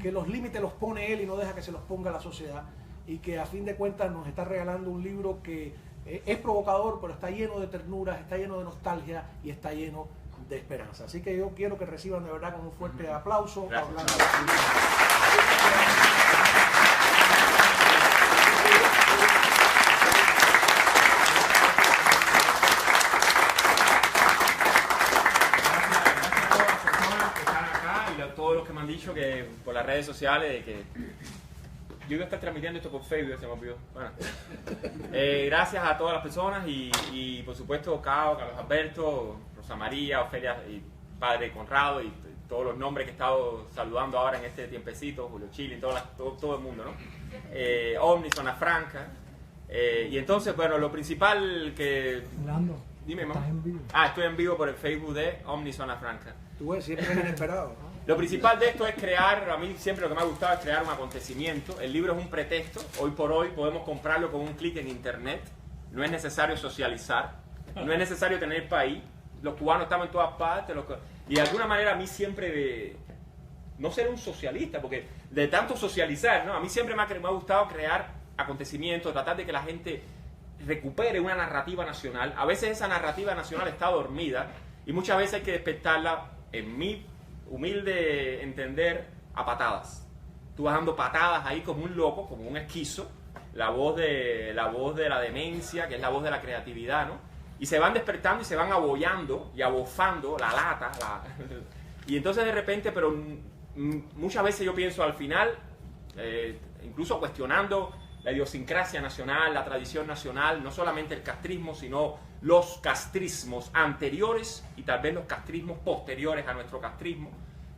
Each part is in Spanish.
que los límites los pone él y no deja que se los ponga la sociedad, y que a fin de cuentas nos está regalando un libro que es provocador, pero está lleno de ternuras, está lleno de nostalgia y está lleno de esperanza. Así que yo quiero que reciban de verdad con un fuerte aplauso. Gracias. Todos los que me han dicho que por las redes sociales de que yo iba a estar transmitiendo esto por Facebook, se me olvidó. Bueno, gracias a todas las personas y por supuesto Cao, Carlos Alberto, Rosa María, Ofelia y Padre Conrado y todos los nombres que he estado saludando ahora en este tiempecito, Julio Chile, todo el mundo, ¿no? Omni, Zona Franca. Y entonces, bueno, lo principal que... Orlando, dime, mamá. ¿estás en vivo? Estoy en vivo por el Facebook de Omni Zona Franca. Tú ves, siempre es inesperado, ¿no? Lo principal de esto es crear, a mí siempre lo que me ha gustado es crear un acontecimiento. El libro es un pretexto, hoy por hoy podemos comprarlo con un clic en internet, no es necesario socializar, no es necesario tener país, los cubanos estamos en todas partes, y de alguna manera a mí siempre, no ser un socialista, porque de tanto socializar, ¿no? A mí siempre me ha gustado crear acontecimientos, tratar de que la gente recupere una narrativa nacional. A veces esa narrativa nacional está dormida y muchas veces hay que despertarla, en mi humilde entender, a patadas. Tú vas dando patadas ahí como un loco, como un esquizo, la voz de la demencia, que es la voz de la creatividad, ¿no? Y se van despertando y se van abollando y abofando la lata. Y entonces de repente, pero muchas veces yo pienso al final, incluso cuestionando la idiosincrasia nacional, la tradición nacional, no solamente el castrismo, sino los castrismos anteriores y tal vez los castrismos posteriores a nuestro castrismo,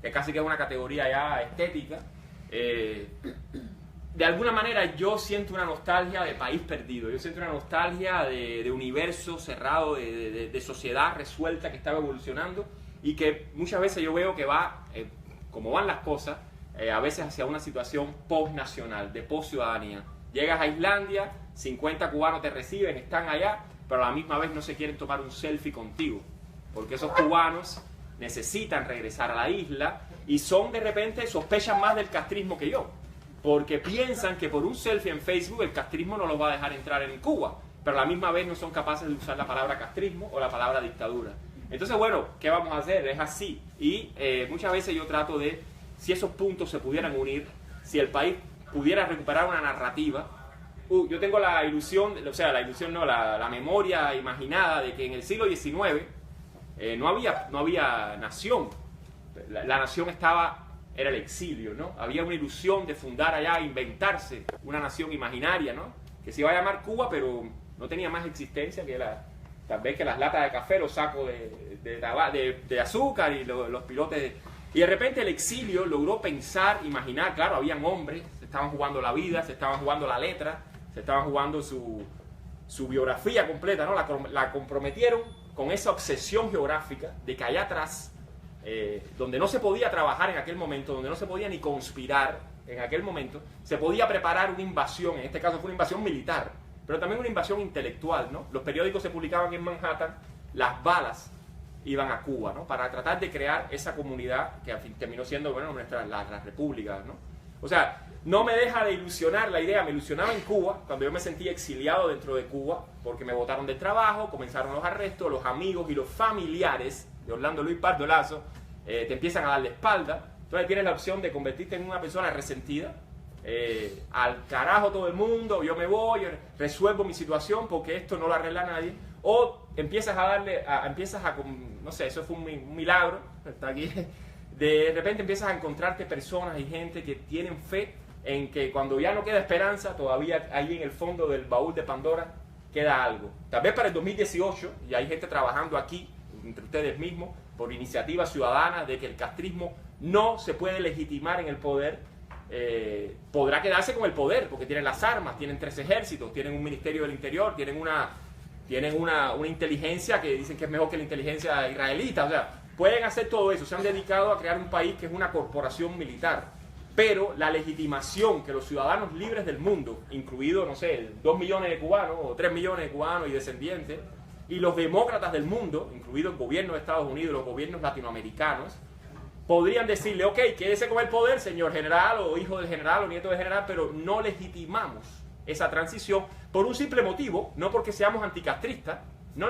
que casi que es una categoría ya estética. De alguna manera yo siento una nostalgia de país perdido, yo siento una nostalgia de universo cerrado, de sociedad resuelta que estaba evolucionando y que muchas veces yo veo que va, como van las cosas, a veces hacia una situación post-nacional, de post-ciudadanía. Llegas a Islandia, 50 cubanos te reciben, están allá, pero a la misma vez no se quieren tomar un selfie contigo, porque esos cubanos necesitan regresar a la isla y son de repente, sospechan más del castrismo que yo, porque piensan que por un selfie en Facebook el castrismo no los va a dejar entrar en Cuba, pero a la misma vez no son capaces de usar la palabra castrismo o la palabra dictadura. Entonces, bueno, ¿qué vamos a hacer? Es así. Y muchas veces yo trato de, si esos puntos se pudieran unir, si el país pudiera recuperar una narrativa. Yo tengo la ilusión, la memoria imaginada de que en el siglo XIX no había nación. La nación era el exilio, ¿no? Había una ilusión de fundar allá, inventarse una nación imaginaria, ¿no? Que se iba a llamar Cuba, pero no tenía más existencia que tal vez que las latas de café, los sacos de azúcar y los pilotes. Y de repente el exilio logró pensar, imaginar, claro, habían hombres, se estaban jugando la vida, se estaban jugando la letra, se estaban jugando su biografía completa, ¿no? La comprometieron con esa obsesión geográfica de que allá atrás, donde no se podía trabajar en aquel momento, donde no se podía ni conspirar en aquel momento, se podía preparar una invasión, en este caso fue una invasión militar, pero también una invasión intelectual, ¿no? Los periódicos se publicaban en Manhattan, las balas iban a Cuba, ¿no? Para tratar de crear esa comunidad que al fin terminó siendo, bueno, las repúblicas, ¿no? O sea, no me deja de ilusionar la idea, me ilusionaba en Cuba, cuando yo me sentí exiliado dentro de Cuba, porque me botaron del trabajo, comenzaron los arrestos, los amigos y los familiares de Orlando Luis Pardo Lazo te empiezan a dar la espalda, entonces tienes la opción de convertirte en una persona resentida, al carajo todo el mundo, yo me voy, resuelvo mi situación porque esto no lo arregla nadie, o empiezas no sé, eso fue un milagro, está aquí, de repente empiezas a encontrarte personas y gente que tienen fe en que cuando ya no queda esperanza, todavía ahí en el fondo del baúl de Pandora queda algo. Tal vez para el 2018, y hay gente trabajando aquí, entre ustedes mismos, por iniciativas ciudadanas de que el castrismo no se puede legitimar en el poder, podrá quedarse con el poder, porque tienen las armas, tienen 3 ejércitos, tienen un ministerio del interior, tienen una inteligencia que dicen que es mejor que la inteligencia israelita, o sea, pueden hacer todo eso, se han dedicado a crear un país que es una corporación militar, pero la legitimación que los ciudadanos libres del mundo, incluidos, no sé, 2 millones de cubanos o 3 millones de cubanos y descendientes, y los demócratas del mundo, incluido el gobierno de Estados Unidos, los gobiernos latinoamericanos, podrían decirle, ok, quédese con el poder, señor general, o hijo del general, o nieto del general, pero no legitimamos esa transición por un simple motivo, no porque seamos anticastristas, no,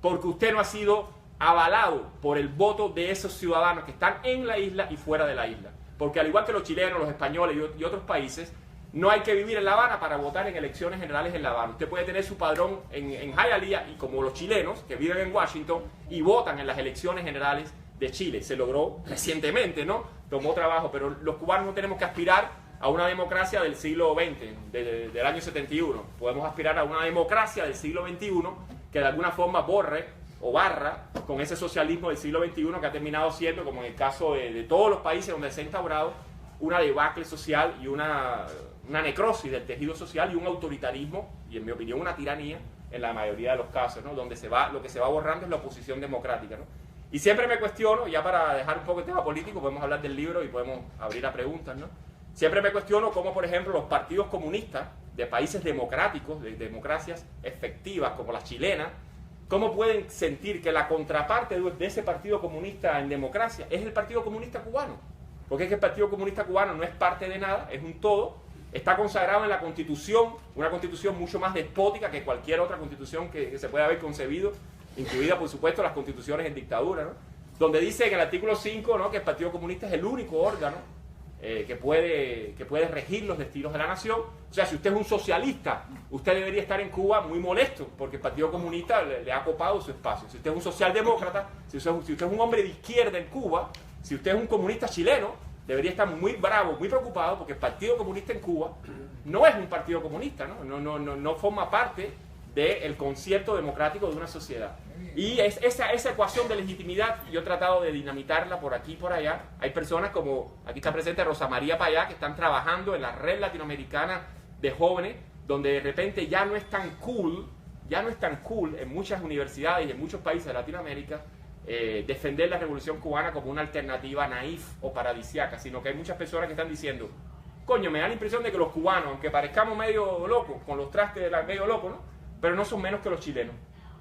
porque usted no ha sido avalado por el voto de esos ciudadanos que están en la isla y fuera de la isla. Porque al igual que los chilenos, los españoles y otros países, no hay que vivir en La Habana para votar en elecciones generales en La Habana. Usted puede tener su padrón en Hialeah, y como los chilenos que viven en Washington y votan en las elecciones generales de Chile. Se logró recientemente, ¿no? Tomó trabajo, pero los cubanos no tenemos que aspirar a una democracia del siglo XX, del año 71. Podemos aspirar a una democracia del siglo XXI que de alguna forma borre o barra con ese socialismo del siglo XXI que ha terminado siendo, como en el caso de todos los países donde se ha instaurado, una debacle social y una necrosis del tejido social y un autoritarismo, y en mi opinión una tiranía en la mayoría de los casos, ¿no? Donde lo que se va borrando es la oposición democrática, ¿no? Y siempre me cuestiono, ya para dejar un poco el tema político, podemos hablar del libro y podemos abrir a preguntas, ¿no? Siempre me cuestiono cómo, por ejemplo, los partidos comunistas de países democráticos, de democracias efectivas como las chilenas, cómo pueden sentir que la contraparte de ese partido comunista en democracia es el Partido Comunista Cubano. Porque es que el Partido Comunista Cubano no es parte de nada, es un todo, está consagrado en la Constitución, una Constitución mucho más despótica que cualquier otra Constitución que se pueda haber concebido, incluida, por supuesto, las constituciones en dictadura, ¿no? Donde dice en el artículo 5, ¿no?, que el Partido Comunista es el único órgano que puede regir los destinos de la nación. O sea, si usted es un socialista, usted debería estar en Cuba muy molesto, porque el Partido Comunista le ha copado su espacio. Si usted es un socialdemócrata, si usted es un hombre de izquierda en Cuba, si usted es un comunista chileno, debería estar muy bravo, muy preocupado, porque el Partido Comunista en Cuba no es un partido comunista, no forma parte del concierto democrático de una sociedad. Y esa ecuación de legitimidad, yo he tratado de dinamitarla por aquí y por allá. Hay personas como, aquí está presente Rosa María Payá, que están trabajando en la red latinoamericana de jóvenes, donde de repente ya no es tan cool en muchas universidades y en muchos países de Latinoamérica defender la revolución cubana como una alternativa naif o paradisiaca, sino que hay muchas personas que están diciendo, coño, me da la impresión de que los cubanos, aunque parezcamos medio locos, con los trastes de medio locos, ¿no?, pero no son menos que los chilenos.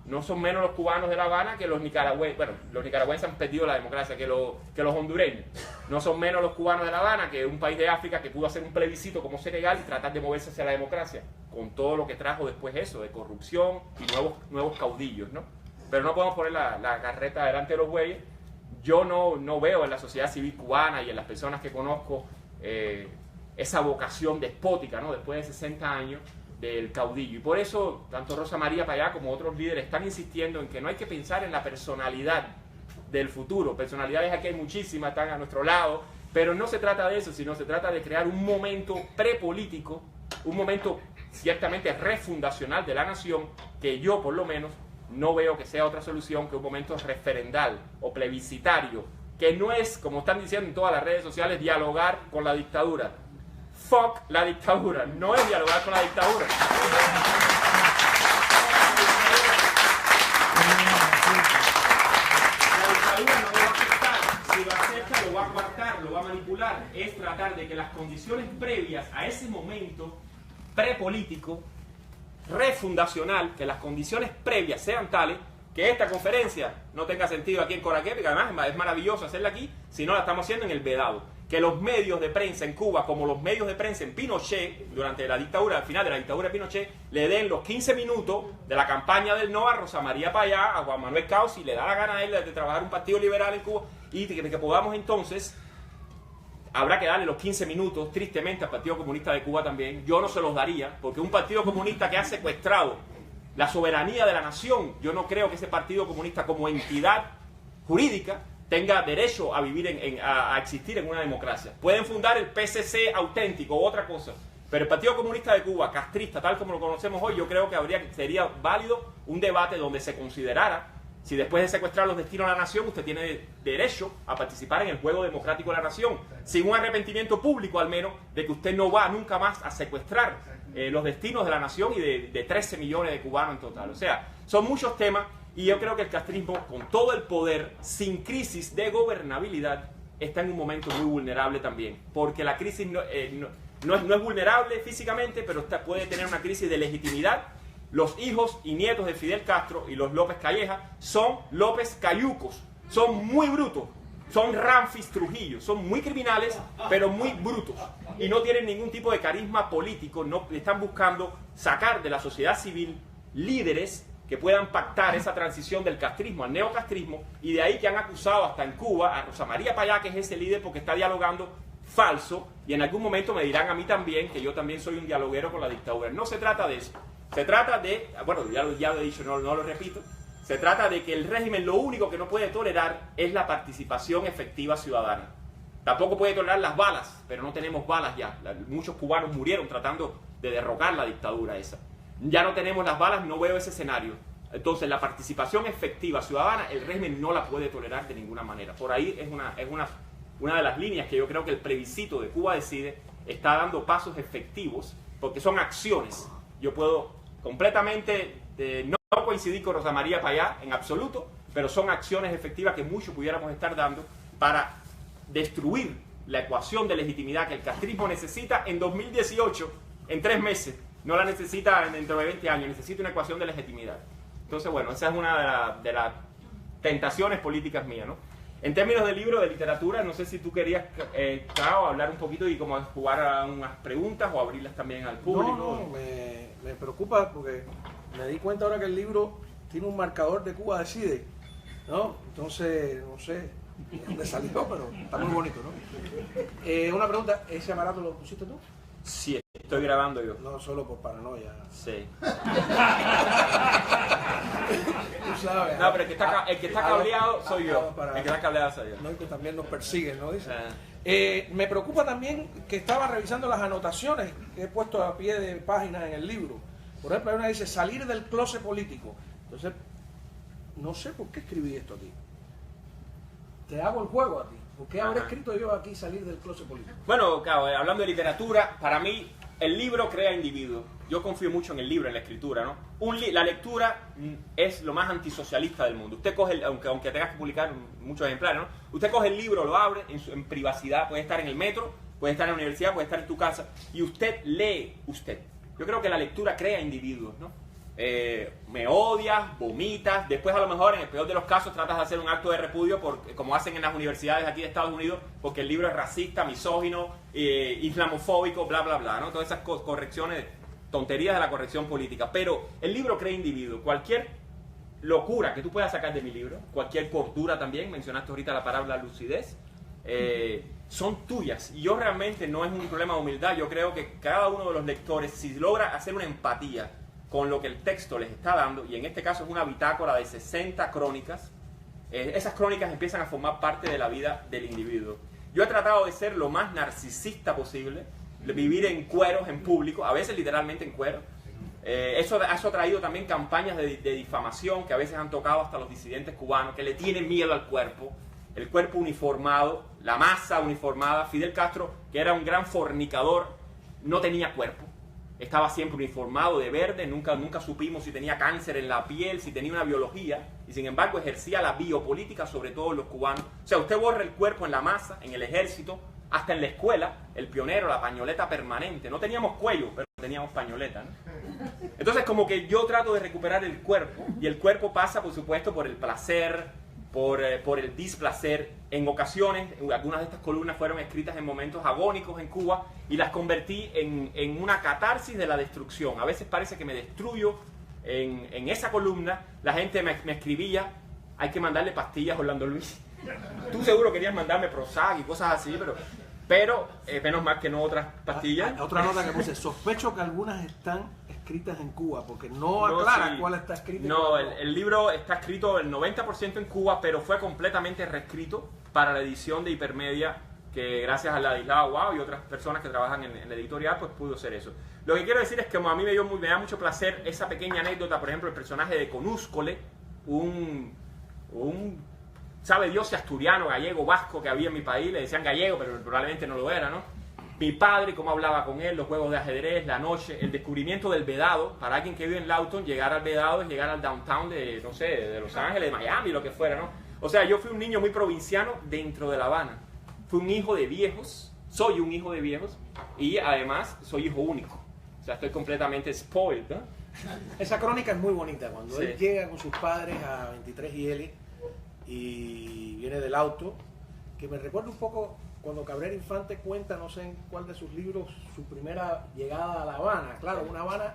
No son menos los cubanos de La Habana que los nicaragüenses. Bueno, los nicaragüenses han perdido la democracia que los hondureños. No son menos los cubanos de La Habana que un país de África que pudo hacer un plebiscito como Senegal y tratar de moverse hacia la democracia, con todo lo que trajo después eso, de corrupción y nuevos caudillos, ¿no? Pero no podemos poner la carreta delante de los bueyes. Yo no veo en la sociedad civil cubana y en las personas que conozco esa vocación despótica, ¿no?, después de 60 años, del caudillo. Y por eso, tanto Rosa María Payá como otros líderes están insistiendo en que no hay que pensar en la personalidad del futuro. Personalidades aquí hay muchísimas, están a nuestro lado, pero no se trata de eso, sino se trata de crear un momento prepolítico, un momento ciertamente refundacional de la nación, que yo, por lo menos, no veo que sea otra solución que un momento referendal o plebiscitario, que no es, como están diciendo en todas las redes sociales, dialogar con la dictadura. Fuck la dictadura, no es dialogar con la dictadura. La dictadura no lo va a aceptar, si lo acepta lo va a coartar, lo va a manipular. Es tratar de que las condiciones previas a ese momento prepolítico, refundacional, que las condiciones previas sean tales que esta conferencia no tenga sentido aquí en Coraquepe, que además es maravilloso hacerla aquí, si no la estamos haciendo en el Vedado. Que los medios de prensa en Cuba, como los medios de prensa en Pinochet, durante la dictadura, al final de la dictadura de Pinochet, le den los 15 minutos de la campaña del no a Rosa María Payá, a Juan Manuel Cao, si le da la gana a él de trabajar un partido liberal en Cuba, y que podamos entonces, habrá que darle los 15 minutos, tristemente, al Partido Comunista de Cuba también. Yo no se los daría, porque un Partido Comunista que ha secuestrado la soberanía de la nación, yo no creo que ese Partido Comunista como entidad jurídica tenga derecho a vivir, a existir en una democracia. Pueden fundar el PCC auténtico o otra cosa, pero el Partido Comunista de Cuba, castrista, tal como lo conocemos hoy, yo creo que sería válido un debate donde se considerara si después de secuestrar los destinos de la nación, usted tiene derecho a participar en el juego democrático de la nación, sin un arrepentimiento público al menos, de que usted no va nunca más a secuestrar los destinos de la nación y de 13 millones de cubanos en total. O sea, son muchos temas. Y yo creo que el castrismo, con todo el poder, sin crisis de gobernabilidad, está en un momento muy vulnerable también. Porque la crisis no es vulnerable físicamente, pero puede tener una crisis de legitimidad. Los hijos y nietos de Fidel Castro y los López Calleja son López Cayucos. Son muy brutos. son Ramfis Trujillo, son muy criminales, pero muy brutos. Y no tienen ningún tipo de carisma político, no están buscando sacar de la sociedad civil líderes que puedan pactar esa transición del castrismo al neocastrismo, y de ahí que han acusado hasta en Cuba a Rosa María Payá, que es ese líder, porque está dialogando falso, y en algún momento me dirán a mí también que yo también soy un dialoguero con la dictadura. No se trata de eso, se trata de, bueno, ya lo he dicho, no lo repito, se trata de que el régimen lo único que no puede tolerar es la participación efectiva ciudadana. Tampoco puede tolerar las balas, pero no tenemos balas ya. Muchos cubanos murieron tratando de derrocar la dictadura esa. Ya no tenemos las balas, no veo ese escenario. Entonces, la participación efectiva ciudadana, el régimen no la puede tolerar de ninguna manera. Por ahí es una de las líneas que yo creo que el plebiscito de Cuba Decide está dando pasos efectivos, porque son acciones. Yo puedo completamente no coincidir con Rosa María Payá en absoluto, pero son acciones efectivas que muchos pudiéramos estar dando para destruir la ecuación de legitimidad que el castrismo necesita en 2018, en 3 meses. No la necesita dentro de 20 años, necesita una ecuación de legitimidad. Entonces, bueno, esa es una de las tentaciones políticas mías, ¿no? En términos de libro, de literatura, no sé si tú querías, Cao, hablar un poquito y como jugar a unas preguntas o abrirlas también al público. No, me preocupa porque me di cuenta ahora que el libro tiene un marcador de Cuba Decide, ¿no? Entonces, no sé de dónde salió, pero está muy bonito, ¿no? Una pregunta, ¿ese aparato lo pusiste tú? Sí, estoy grabando yo. No, solo por paranoia. Sí. Tú sabes. No, pero el que está cableado soy yo. El que está cableado soy yo. No, y que también nos persiguen, ¿no? Dice. Me preocupa también que estaba revisando las anotaciones que he puesto a pie de página en el libro. Por ejemplo, hay una que dice salir del closet político. Entonces, no sé por qué escribí esto aquí. Te hago el juego a ti. ¿Por qué habré escrito yo aquí salir del closet político? Bueno, claro, hablando de literatura, para mí el libro crea individuos. Yo confío mucho en el libro, en la escritura, ¿no? La lectura es lo más antisocialista del mundo. Usted coge, aunque tengas que publicar muchos ejemplares, ¿no? Usted coge el libro, lo abre en privacidad, puede estar en el metro, puede estar en la universidad, puede estar en tu casa, y usted lee usted. Yo creo que la lectura crea individuos, ¿no? Me odias, vomitas, después a lo mejor en el peor de los casos tratas de hacer un acto de repudio como hacen en las universidades aquí de Estados Unidos, porque el libro es racista, misógino, islamofóbico, bla bla bla, ¿no? Todas esas correcciones, tonterías de la corrección política. Pero el libro crea individuos. Cualquier locura que tú puedas sacar de mi libro, cualquier cordura también, mencionaste ahorita la palabra lucidez, son tuyas. Y yo realmente no es un problema de humildad. Yo creo que cada uno de los lectores, si logra hacer una empatía con lo que el texto les está dando, y en este caso es una bitácora de 60 crónicas, esas crónicas empiezan a formar parte de la vida del individuo. Yo he tratado de ser lo más narcisista posible, de vivir en cueros, en público, a veces literalmente en cuero. Eso ha traído también campañas de difamación que a veces han tocado hasta los disidentes cubanos, que le tienen miedo al cuerpo, el cuerpo uniformado, la masa uniformada. Fidel Castro, que era un gran fornicador, no tenía cuerpo. Estaba siempre uniformado de verde, nunca supimos si tenía cáncer en la piel, si tenía una biología, y sin embargo ejercía la biopolítica sobre todos los cubanos. O sea, usted borra el cuerpo en la masa, en el ejército, hasta en la escuela, el pionero, la pañoleta permanente. No teníamos cuello, pero teníamos pañoleta, ¿no? Entonces, como que yo trato de recuperar el cuerpo, y el cuerpo pasa, por supuesto, por el placer, por el displacer. En ocasiones, algunas de estas columnas fueron escritas en momentos agónicos en Cuba y las convertí en una catarsis de la destrucción. A veces parece que me destruyo en esa columna. La gente me escribía, hay que mandarle pastillas a Orlando Luis. Tú seguro querías mandarme Prozac y cosas así, pero menos mal que no otras pastillas. Otra nota que puse, sospecho que algunas están escritas en Cuba, porque no aclara cuál está escrito. No, el libro está escrito el 90% en Cuba, pero fue completamente reescrito para la edición de Hipermedia, que gracias a Ladislao Guau y otras personas que trabajan en la editorial, pues pudo ser eso. Lo que quiero decir es que como a mí me da mucho placer esa pequeña anécdota, por ejemplo, el personaje de Conúscole, un sabe Dios si asturiano, gallego, vasco que había en mi país, le decían gallego, pero probablemente no lo era, ¿no? Mi padre, cómo hablaba con él, los juegos de ajedrez, la noche, el descubrimiento del Vedado. Para alguien que vive en Lawton, llegar al Vedado es llegar al downtown de, no sé, de Los Ángeles, de Miami, lo que fuera, ¿no? O sea, yo fui un niño muy provinciano dentro de La Habana. Fui un hijo de viejos, soy un hijo de viejos, y además soy hijo único. O sea, estoy completamente spoiled, ¿no? Esa crónica es muy bonita, cuando él llega con sus padres a 23 y L y viene del auto que me recuerda un poco cuando Cabrera Infante cuenta, no sé en cuál de sus libros, su primera llegada a La Habana. Claro, una Habana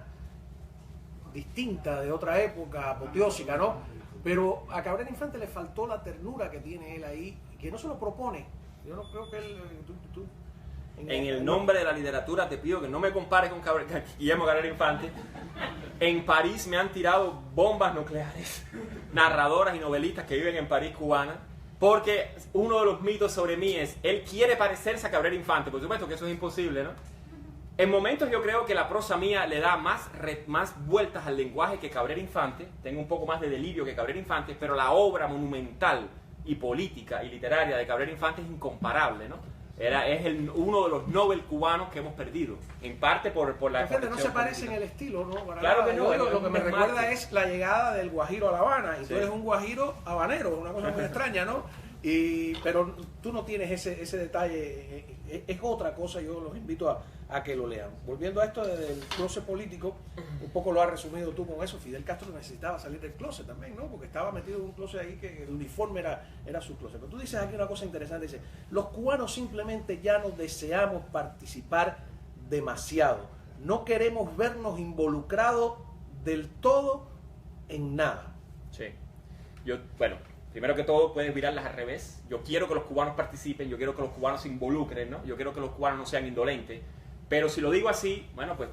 distinta de otra época, apoteósica, ¿no? Pero a Cabrera Infante le faltó la ternura que tiene él ahí, que no se lo propone. Yo no creo que él... En el nombre de la literatura te pido que no me compares con Guillermo Cabrera Infante. En París me han tirado bombas nucleares, narradoras y novelistas que viven en París, cubana, porque uno de los mitos sobre mí es, él quiere parecerse a Cabrera Infante. Por supuesto que eso es imposible, ¿no? En momentos yo creo que la prosa mía le da más vueltas al lenguaje que Cabrera Infante, tengo un poco más de delirio que Cabrera Infante, pero la obra monumental y política y literaria de Cabrera Infante es incomparable, ¿no? Es uno de los Nobel cubanos que hemos perdido, en parte por la... Fíjate, no se parece en el estilo, ¿no? Claro que no. Lo que me recuerda es la llegada del guajiro a La Habana, y tú eres un guajiro habanero, una cosa muy extraña, ¿no? Pero tú no tienes ese detalle, es otra cosa. Yo los invito a que lo lean. Volviendo a esto del closet político, un poco lo has resumido tú con eso. Fidel Castro necesitaba salir del closet también, ¿no? Porque estaba metido en un closet ahí que el uniforme era su closet. Pero tú dices aquí una cosa interesante, dices, los cubanos simplemente ya no deseamos participar demasiado, no queremos vernos involucrados del todo en nada. Sí. Bueno, primero que todo, puedes mirarlas al revés. Yo quiero que los cubanos participen, yo quiero que los cubanos se involucren, ¿no? Yo quiero que los cubanos no sean indolentes. Pero si lo digo así, bueno, pues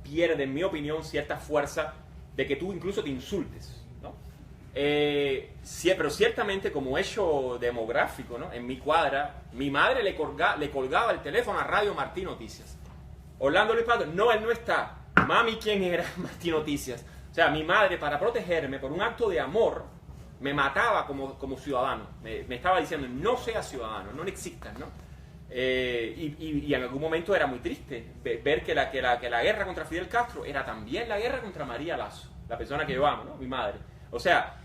pierde, en mi opinión, cierta fuerza de que tú incluso te insultes, ¿no? Pero ciertamente, como hecho demográfico, ¿no? En mi cuadra, mi madre le colgaba el teléfono a Radio Martí Noticias. Orlando Luis Pato, no, él no está. Mami, ¿quién era Martí Noticias? O sea, mi madre, para protegerme, por un acto de amor, me mataba como ciudadano. Me estaba diciendo, no seas ciudadano, no existas, ¿no? Y en algún momento era muy triste ver que la guerra contra Fidel Castro era también la guerra contra María Lazo, la persona que yo amo, ¿no? Mi madre. O sea,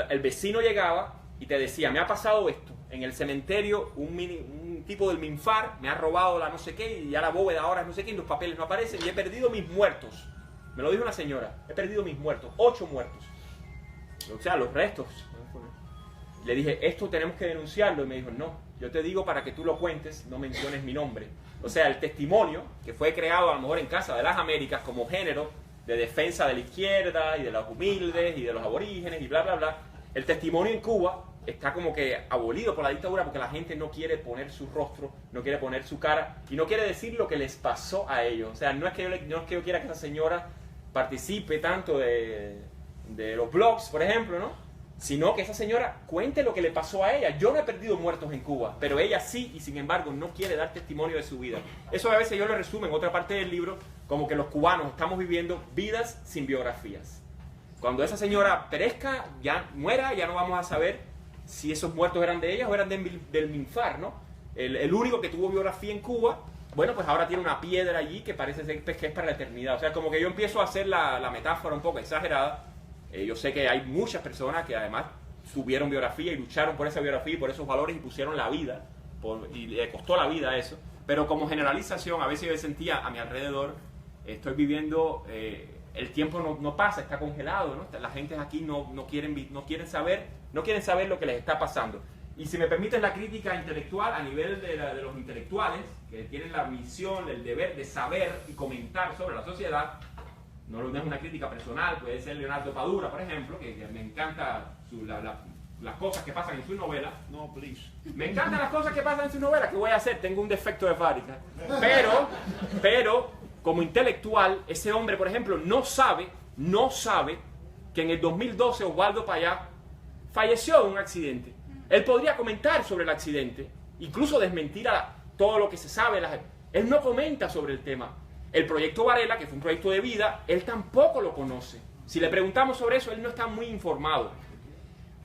el vecino llegaba y te decía, me ha pasado esto, en el cementerio un tipo del Minfar me ha robado la no sé qué, y ya la bóveda ahora no sé qué, y los papeles no aparecen, y he perdido mis muertos. Me lo dijo una señora, he perdido mis muertos, 8 muertos. O sea, los restos. Le dije, esto tenemos que denunciarlo, y me dijo, no, yo te digo para que tú lo cuentes, no menciones mi nombre. O sea, el testimonio, que fue creado a lo mejor en Casa de las Américas como género de defensa de la izquierda y de los humildes y de los aborígenes y bla, bla, bla, el testimonio en Cuba está como que abolido por la dictadura porque la gente no quiere poner su rostro, no quiere poner su cara y no quiere decir lo que les pasó a ellos. O sea, no es que yo quiera que esa señora participe tanto de los blogs, por ejemplo, ¿no? Sino que esa señora cuente lo que le pasó a ella. Yo no he perdido muertos en Cuba, pero ella sí, y sin embargo no quiere dar testimonio de su vida. Eso a veces yo lo resumo en otra parte del libro, como que los cubanos estamos viviendo vidas sin biografías. Cuando esa señora perezca, ya muera, ya no vamos a saber si esos muertos eran de ella o eran del Minfar, ¿no? El único que tuvo biografía en Cuba, bueno, pues ahora tiene una piedra allí que parece ser que es para la eternidad. O sea, como que yo empiezo a hacer la metáfora un poco exagerada. Yo sé que hay muchas personas que además tuvieron biografía y lucharon por esa biografía y por esos valores y pusieron la vida, y le costó la vida eso. Pero como generalización, a veces yo sentía a mi alrededor, estoy viviendo, el tiempo no pasa, está congelado, ¿no? La gente aquí no quieren saber lo que les está pasando. Y si me permiten la crítica intelectual a nivel de los intelectuales, que tienen la misión, el deber de saber y comentar sobre la sociedad, no es una crítica personal, puede ser Leonardo Padura, por ejemplo, que me encanta las cosas que pasan en sus novelas. No, please. Me encantan las cosas que pasan en sus novelas. ¿Qué voy a hacer? Tengo un defecto de fábrica. Pero, como intelectual, ese hombre, por ejemplo, no sabe que en el 2012 Osvaldo Payá falleció en un accidente. Él podría comentar sobre el accidente, incluso desmentir todo lo que se sabe. Él no comenta sobre el tema. El proyecto Varela, que fue un proyecto de vida, él tampoco lo conoce. Si le preguntamos sobre eso, él no está muy informado.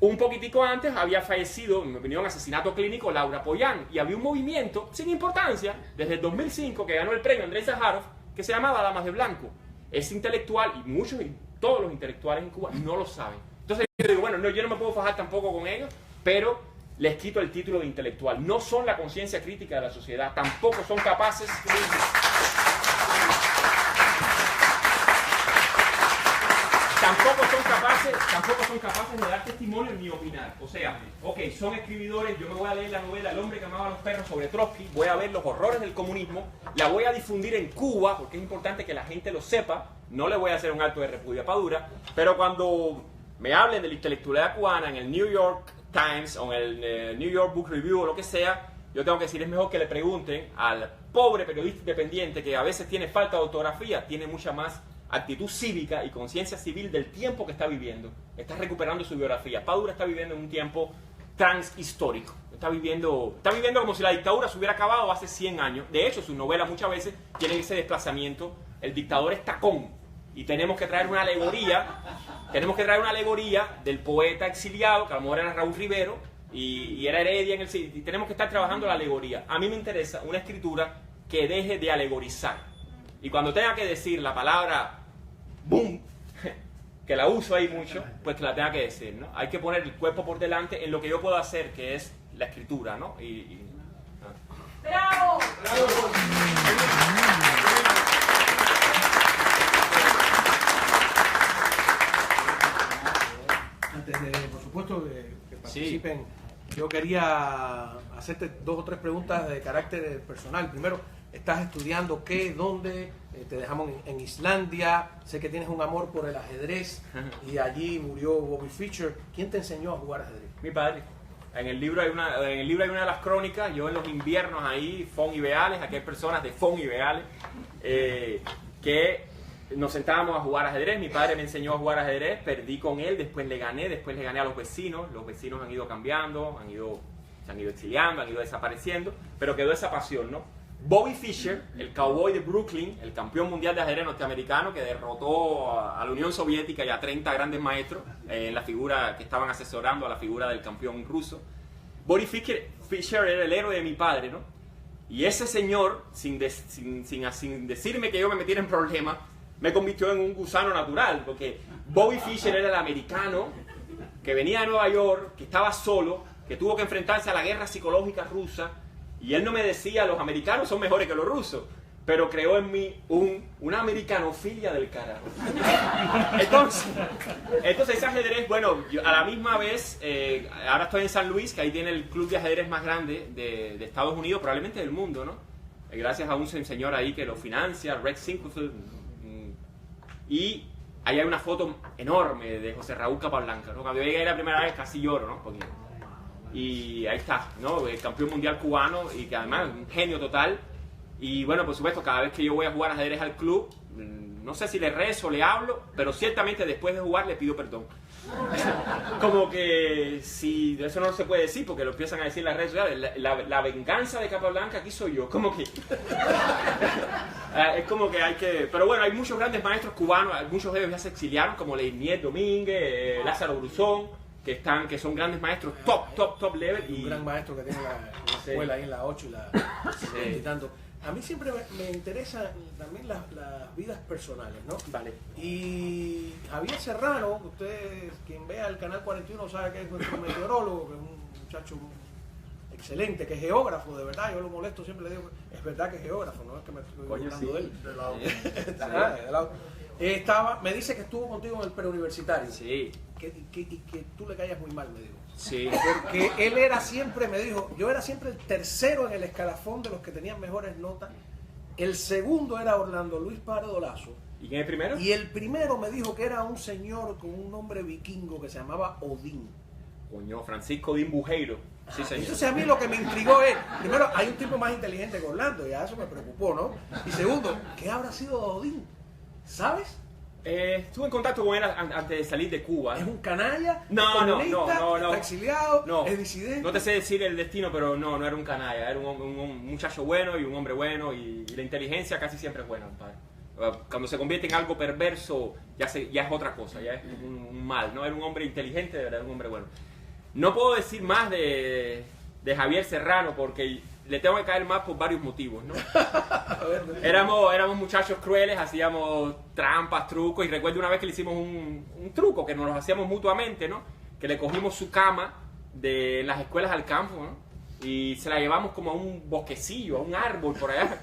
Un poquitico antes había fallecido, en mi opinión, asesinato clínico, Laura Pollán, y había un movimiento sin importancia, desde el 2005, que ganó el premio Andrei Sájarov, que se llamaba Damas de Blanco. Es intelectual, y todos los intelectuales en Cuba no lo saben. Entonces yo digo, bueno, yo no me puedo fajar tampoco con ellos, pero les quito el título de intelectual. No son la conciencia crítica de la sociedad, tampoco son capaces... tampoco son capaces de dar testimonio ni opinar. O sea, ok, son escribidores, yo me voy a leer la novela El hombre que amaba a los perros sobre Trotsky, voy a ver los horrores del comunismo, la voy a difundir en Cuba, porque es importante que la gente lo sepa, no le voy a hacer un acto de repudio a Padura, pero cuando me hablen de la intelectualidad cubana en el New York Times o en el New York Book Review o lo que sea, yo tengo que decir, es mejor que le pregunten al pobre periodista independiente que a veces tiene falta de ortografía, tiene mucha más actitud cívica y conciencia civil del tiempo que está viviendo. Está recuperando su biografía. Padura está viviendo en un tiempo transhistórico. Está viviendo como si la dictadura se hubiera acabado hace 100 años. De hecho, sus novelas muchas veces tienen ese desplazamiento. El dictador es Tacón. Y tenemos que traer una alegoría del poeta exiliado, que a lo mejor era Raúl Rivero, y era Heredia y tenemos que estar trabajando la alegoría. A mí me interesa una escritura que deje de alegorizar. Y cuando tenga que decir la palabra boom, que la uso ahí mucho, pues que la tenga que decir, ¿no? Hay que poner el cuerpo por delante en lo que yo puedo hacer, que es la escritura, ¿no? ¡Bravo! ¡Bravo! Antes de, por supuesto, que participen, yo quería hacerte 2 o 3 preguntas de carácter personal. Primero, ¿estás estudiando qué? ¿Dónde? Te dejamos en Islandia. Sé que tienes un amor por el ajedrez y allí murió Bobby Fischer. ¿Quién te enseñó a jugar ajedrez? Mi padre. En el libro hay una de las crónicas. Yo en los inviernos ahí, Fon y Beales, aquí hay personas de Fon y Beales, que nos sentábamos a jugar ajedrez. Mi padre me enseñó a jugar ajedrez, perdí con él, después le gané a los vecinos han ido cambiando, se han ido exiliando, han ido desapareciendo, pero quedó esa pasión, ¿no? Bobby Fischer, el cowboy de Brooklyn, el campeón mundial de ajedrez norteamericano que derrotó a la Unión Soviética y a 30 grandes maestros en la figura que estaban asesorando a la figura del campeón ruso. Bobby Fischer era el héroe de mi padre, ¿no? Y ese señor, sin decirme que yo me metiera en problemas, me convirtió en un gusano natural, porque Bobby Fischer era el americano que venía de Nueva York, que estaba solo, que tuvo que enfrentarse a la guerra psicológica rusa, y él no me decía los americanos son mejores que los rusos, pero creó en mí una americanofilia del carajo. Entonces ese ajedrez, bueno, yo a la misma vez, ahora estoy en San Luis, que ahí tiene el club de ajedrez más grande de Estados Unidos, probablemente del mundo, ¿no? Gracias a un señor ahí que lo financia, Rex Sinquefield. Y ahí hay una foto enorme de José Raúl Capablanca, ¿no? Cuando yo llegué la primera vez casi lloro, ¿no? Porque, y ahí está, ¿no? El campeón mundial cubano y que además es un genio total. Y bueno, por supuesto, cada vez que yo voy a jugar ajedrez al club, no sé si le rezo, le hablo, pero ciertamente después de jugar le pido perdón. Como que si eso no se puede decir porque lo empiezan a decir las redes sociales, la venganza de Capablanca aquí soy yo, como que es como que hay que, pero bueno, hay muchos grandes maestros cubanos, muchos de ellos ya se exiliaron, como Leinier Domínguez, Lázaro Bruzón, que son grandes maestros top level. Y un gran maestro que tiene la escuela ahí en la 8 y la y tanto. A mí siempre me interesan también las vidas personales, ¿no? Vale. Y Javier Serrano, usted, quien vea el Canal 41 sabe que es nuestro meteorólogo, que es un muchacho excelente, que es geógrafo, de verdad, yo lo molesto, siempre le digo, es verdad que es geógrafo, no es que me estoy burlando de él. De lado. Me dice que estuvo contigo en el preuniversitario. Sí. Y que tú le caías muy mal, me dijo. Sí. Porque él era siempre, me dijo, yo era siempre el tercero en el escalafón de los que tenían mejores notas. El segundo era Orlando Luis Pardo Lazo. ¿Y quién es el primero? Y el primero me dijo que era un señor con un nombre vikingo que se llamaba Odín. Coño, Francisco Odín Bujeiro. Sí, señor. Entonces a mí lo que me intrigó es, primero, hay un tipo más inteligente que Orlando, y a eso me preocupó, ¿no? Y segundo, ¿qué habrá sido Odín? ¿Sabes? Estuve en contacto con él antes de salir de Cuba. ¿Es un canalla? No. ¿Está exiliado? No. ¿Es disidente? No te sé decir el destino, pero no era un canalla. Era un muchacho bueno y un hombre bueno, y la inteligencia casi siempre es buena, compadre. Cuando se convierte en algo perverso, ya es otra cosa, ya es un mal, ¿no? Era un hombre inteligente, de verdad, un hombre bueno. No puedo decir más de Javier Serrano porque le tengo que caer más por varios motivos, ¿no? Éramos muchachos crueles, hacíamos trampas, trucos, y recuerdo una vez que le hicimos un truco, que nos lo hacíamos mutuamente, ¿no? Que le cogimos su cama de las escuelas al campo, ¿no? Y se la llevamos como a un bosquecillo, a un árbol por allá.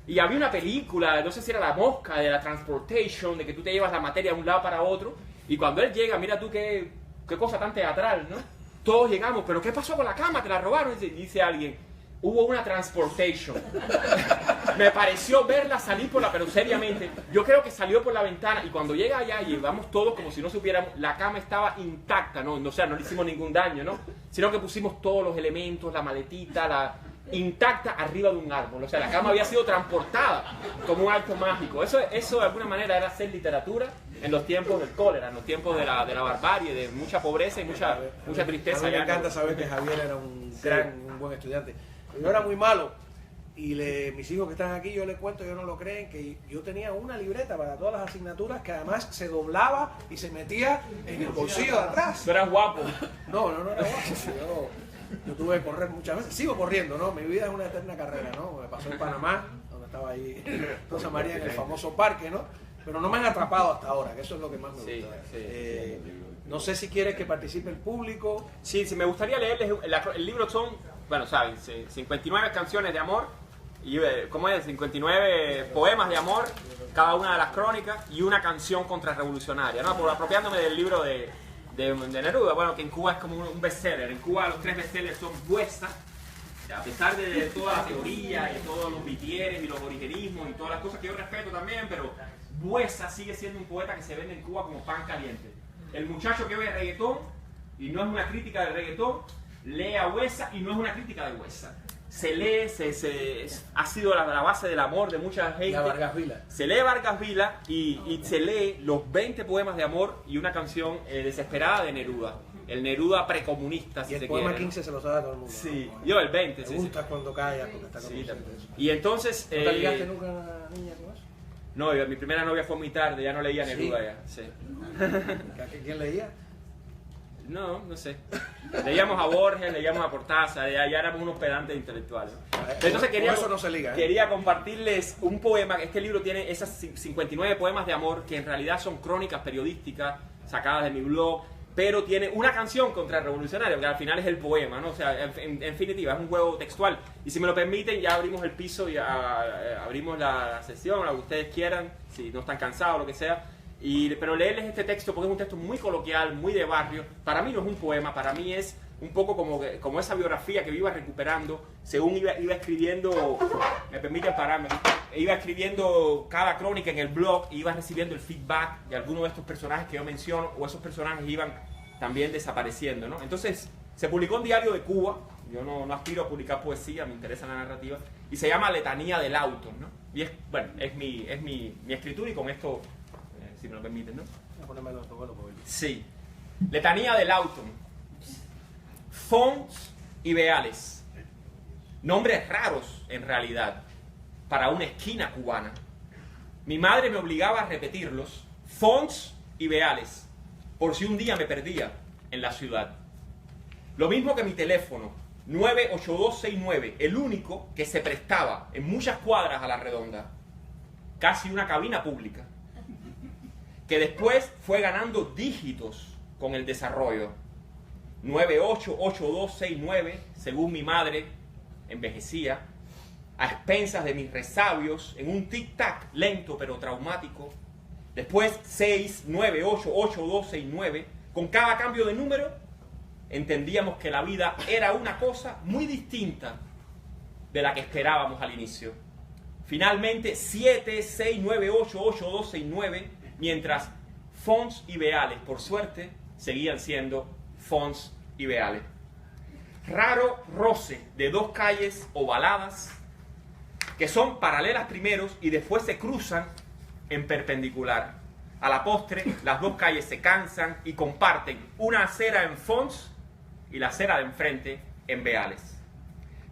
Y había una película, no sé si era La Mosca, de la transportation, de que tú te llevas la materia de un lado para otro. Y cuando él llega, mira tú qué cosa tan teatral, ¿no? Todos llegamos, pero ¿qué pasó con la cama? ¿Te la robaron? Y dice alguien, hubo una transportation. Me pareció verla salir pero seriamente, yo creo que salió por la ventana y cuando llega allá y vamos todos como si no supiéramos, la cama estaba intacta, ¿no? O sea, no le hicimos ningún daño, ¿no? Sino que pusimos todos los elementos, la maletita, intacta arriba de un árbol. O sea, la cama había sido transportada como un acto mágico. Eso de alguna manera era hacer literatura en los tiempos del cólera, en los tiempos de la barbarie, de mucha pobreza y mucha tristeza. A mí me encanta saber que Javier era un buen estudiante. Yo era muy malo. Y mis hijos que están aquí, yo les cuento, ellos no lo creen, que yo tenía una libreta para todas las asignaturas que además se doblaba y se metía en el bolsillo de atrás. ¿Tú eras guapo? No era guapo. Yo tuve que correr muchas veces. Sigo corriendo, ¿no? Mi vida es una eterna carrera, ¿no? Me pasó en Panamá, donde estaba ahí Rosa María en el famoso parque, ¿no? Pero no me han atrapado hasta ahora, que eso es lo que más me gusta. Sí. No sé si quieres que participe el público. Sí, me gustaría leerles. El libro son, bueno, saben, 59 canciones de amor. Y, ¿cómo es? 59 poemas de amor, cada una de las crónicas, y una canción contrarrevolucionaria, ¿no? Por apropiándome del libro de Neruda, bueno, que en Cuba es como un bestseller. En Cuba los 3 bestsellers son Buesa, a pesar de toda la teoría y todos los vitieres y los origenismos y todas las cosas que yo respeto también, pero Buesa sigue siendo un poeta que se vende en Cuba como pan caliente. El muchacho que ve reggaetón, y no es una crítica del reggaetón, lee a Buesa y no es una crítica de Buesa. Se lee, ha sido la base del amor de mucha gente. Vargas Vila. Se lee Vargas Vila y se lee los 20 poemas de amor y una canción desesperada de Neruda. El Neruda precomunista, si se quiere. Y el poema 15 se lo sabe a todo el mundo. Sí, ¿no? yo el 20. Me gusta cuando callas porque está sí, eso. Y entonces... ¿No te ligaste nunca a una niña con eso? No, mi primera novia fue muy tarde, ya no leía Neruda ya. Sí. ¿Quién leía? No sé. Leíamos a Borges, leíamos a Cortázar, ya éramos unos pedantes intelectuales. Entonces quería compartirles un poema. Este libro tiene esas 59 poemas de amor que en realidad son crónicas periodísticas sacadas de mi blog, pero tiene una canción contrarrevolucionaria, porque al final es el poema, ¿no? O sea, en definitiva, es un juego textual. Y si me lo permiten, ya abrimos el piso, ya abrimos la sesión, lo que ustedes quieran, si no están cansados o lo que sea. Pero leerles este texto, porque es un texto muy coloquial, muy de barrio. Para mí no es un poema, para mí es un poco como esa biografía que yo iba recuperando según iba escribiendo, me permiten pararme, iba escribiendo cada crónica en el blog y iba recibiendo el feedback de algunos de estos personajes que yo menciono, o esos personajes iban también desapareciendo, ¿no? Entonces se publicó en Diario de Cuba. Yo no aspiro a publicar poesía, me interesa la narrativa, y se llama Letanía del Auto, ¿no? Y es mi escritura, y con esto, si me lo permiten, ¿no? Voy a ponerme el autobús, sí. Letanía del Auto. Fons y Beales. Nombres raros, en realidad, para una esquina cubana. Mi madre me obligaba a repetirlos, Fons y Beales, por si un día me perdía en la ciudad. Lo mismo que mi teléfono, 98269, el único que se prestaba en muchas cuadras a la redonda. Casi una cabina pública, que después fue ganando dígitos con el desarrollo. 988269, según mi madre, envejecía, a expensas de mis resabios, en un tic-tac lento pero traumático. Después 6988269, con cada cambio de número, entendíamos que la vida era una cosa muy distinta de la que esperábamos al inicio. Finalmente 76988269, mientras Fons y Beales, por suerte, seguían siendo Fons y Beales. Raro roce de dos calles ovaladas que son paralelas primero y después se cruzan en perpendicular. A la postre, las dos calles se cansan y comparten una acera en Fons y la acera de enfrente en Beales.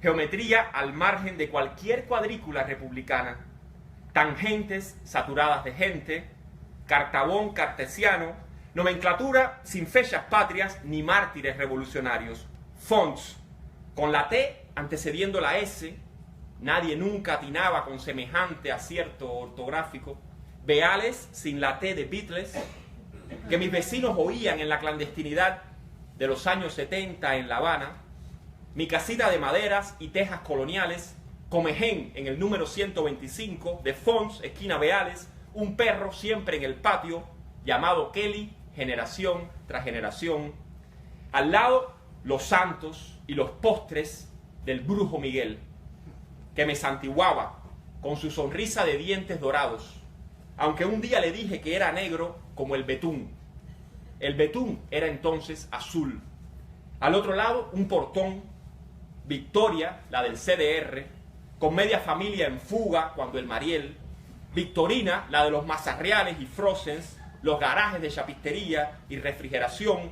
Geometría al margen de cualquier cuadrícula republicana. Tangentes saturadas de gente, cartabón cartesiano, nomenclatura sin fechas patrias ni mártires revolucionarios. Fons, con la T antecediendo la S, nadie nunca atinaba con semejante acierto ortográfico. Beales sin la T de Beatles, que mis vecinos oían en la clandestinidad de los años 70 en La Habana. Mi casita de maderas y tejas coloniales, Comején en el número 125, de Fons, esquina Beales, un perro siempre en el patio, llamado Kelly, generación tras generación. Al lado, los santos y los postres del brujo Miguel, que me santiguaba con su sonrisa de dientes dorados, aunque un día le dije que era negro como el betún. El betún era entonces azul. Al otro lado, un portón, Victoria, la del CDR, con media familia en fuga cuando el Mariel, Victorina, la de los Mazarreales y Frozens, los garajes de chapistería y refrigeración,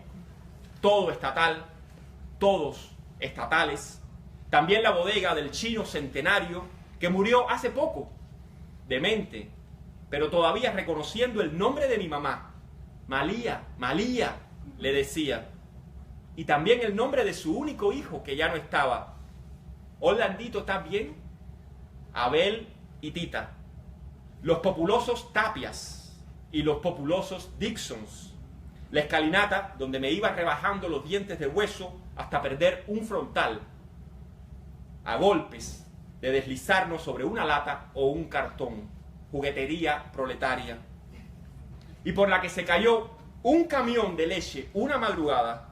todo estatal, todos estatales. También la bodega del chino centenario, que murió hace poco, demente, pero todavía reconociendo el nombre de mi mamá. Malía, Malía, le decía. Y también el nombre de su único hijo, que ya no estaba. Orlandito, ¿estás bien? Abel y Tita. Los populosos Tapias y los populosos Dixons. La escalinata donde me iba rebajando los dientes de hueso hasta perder un frontal, a golpes de deslizarnos sobre una lata o un cartón, juguetería proletaria, y por la que se cayó un camión de leche una madrugada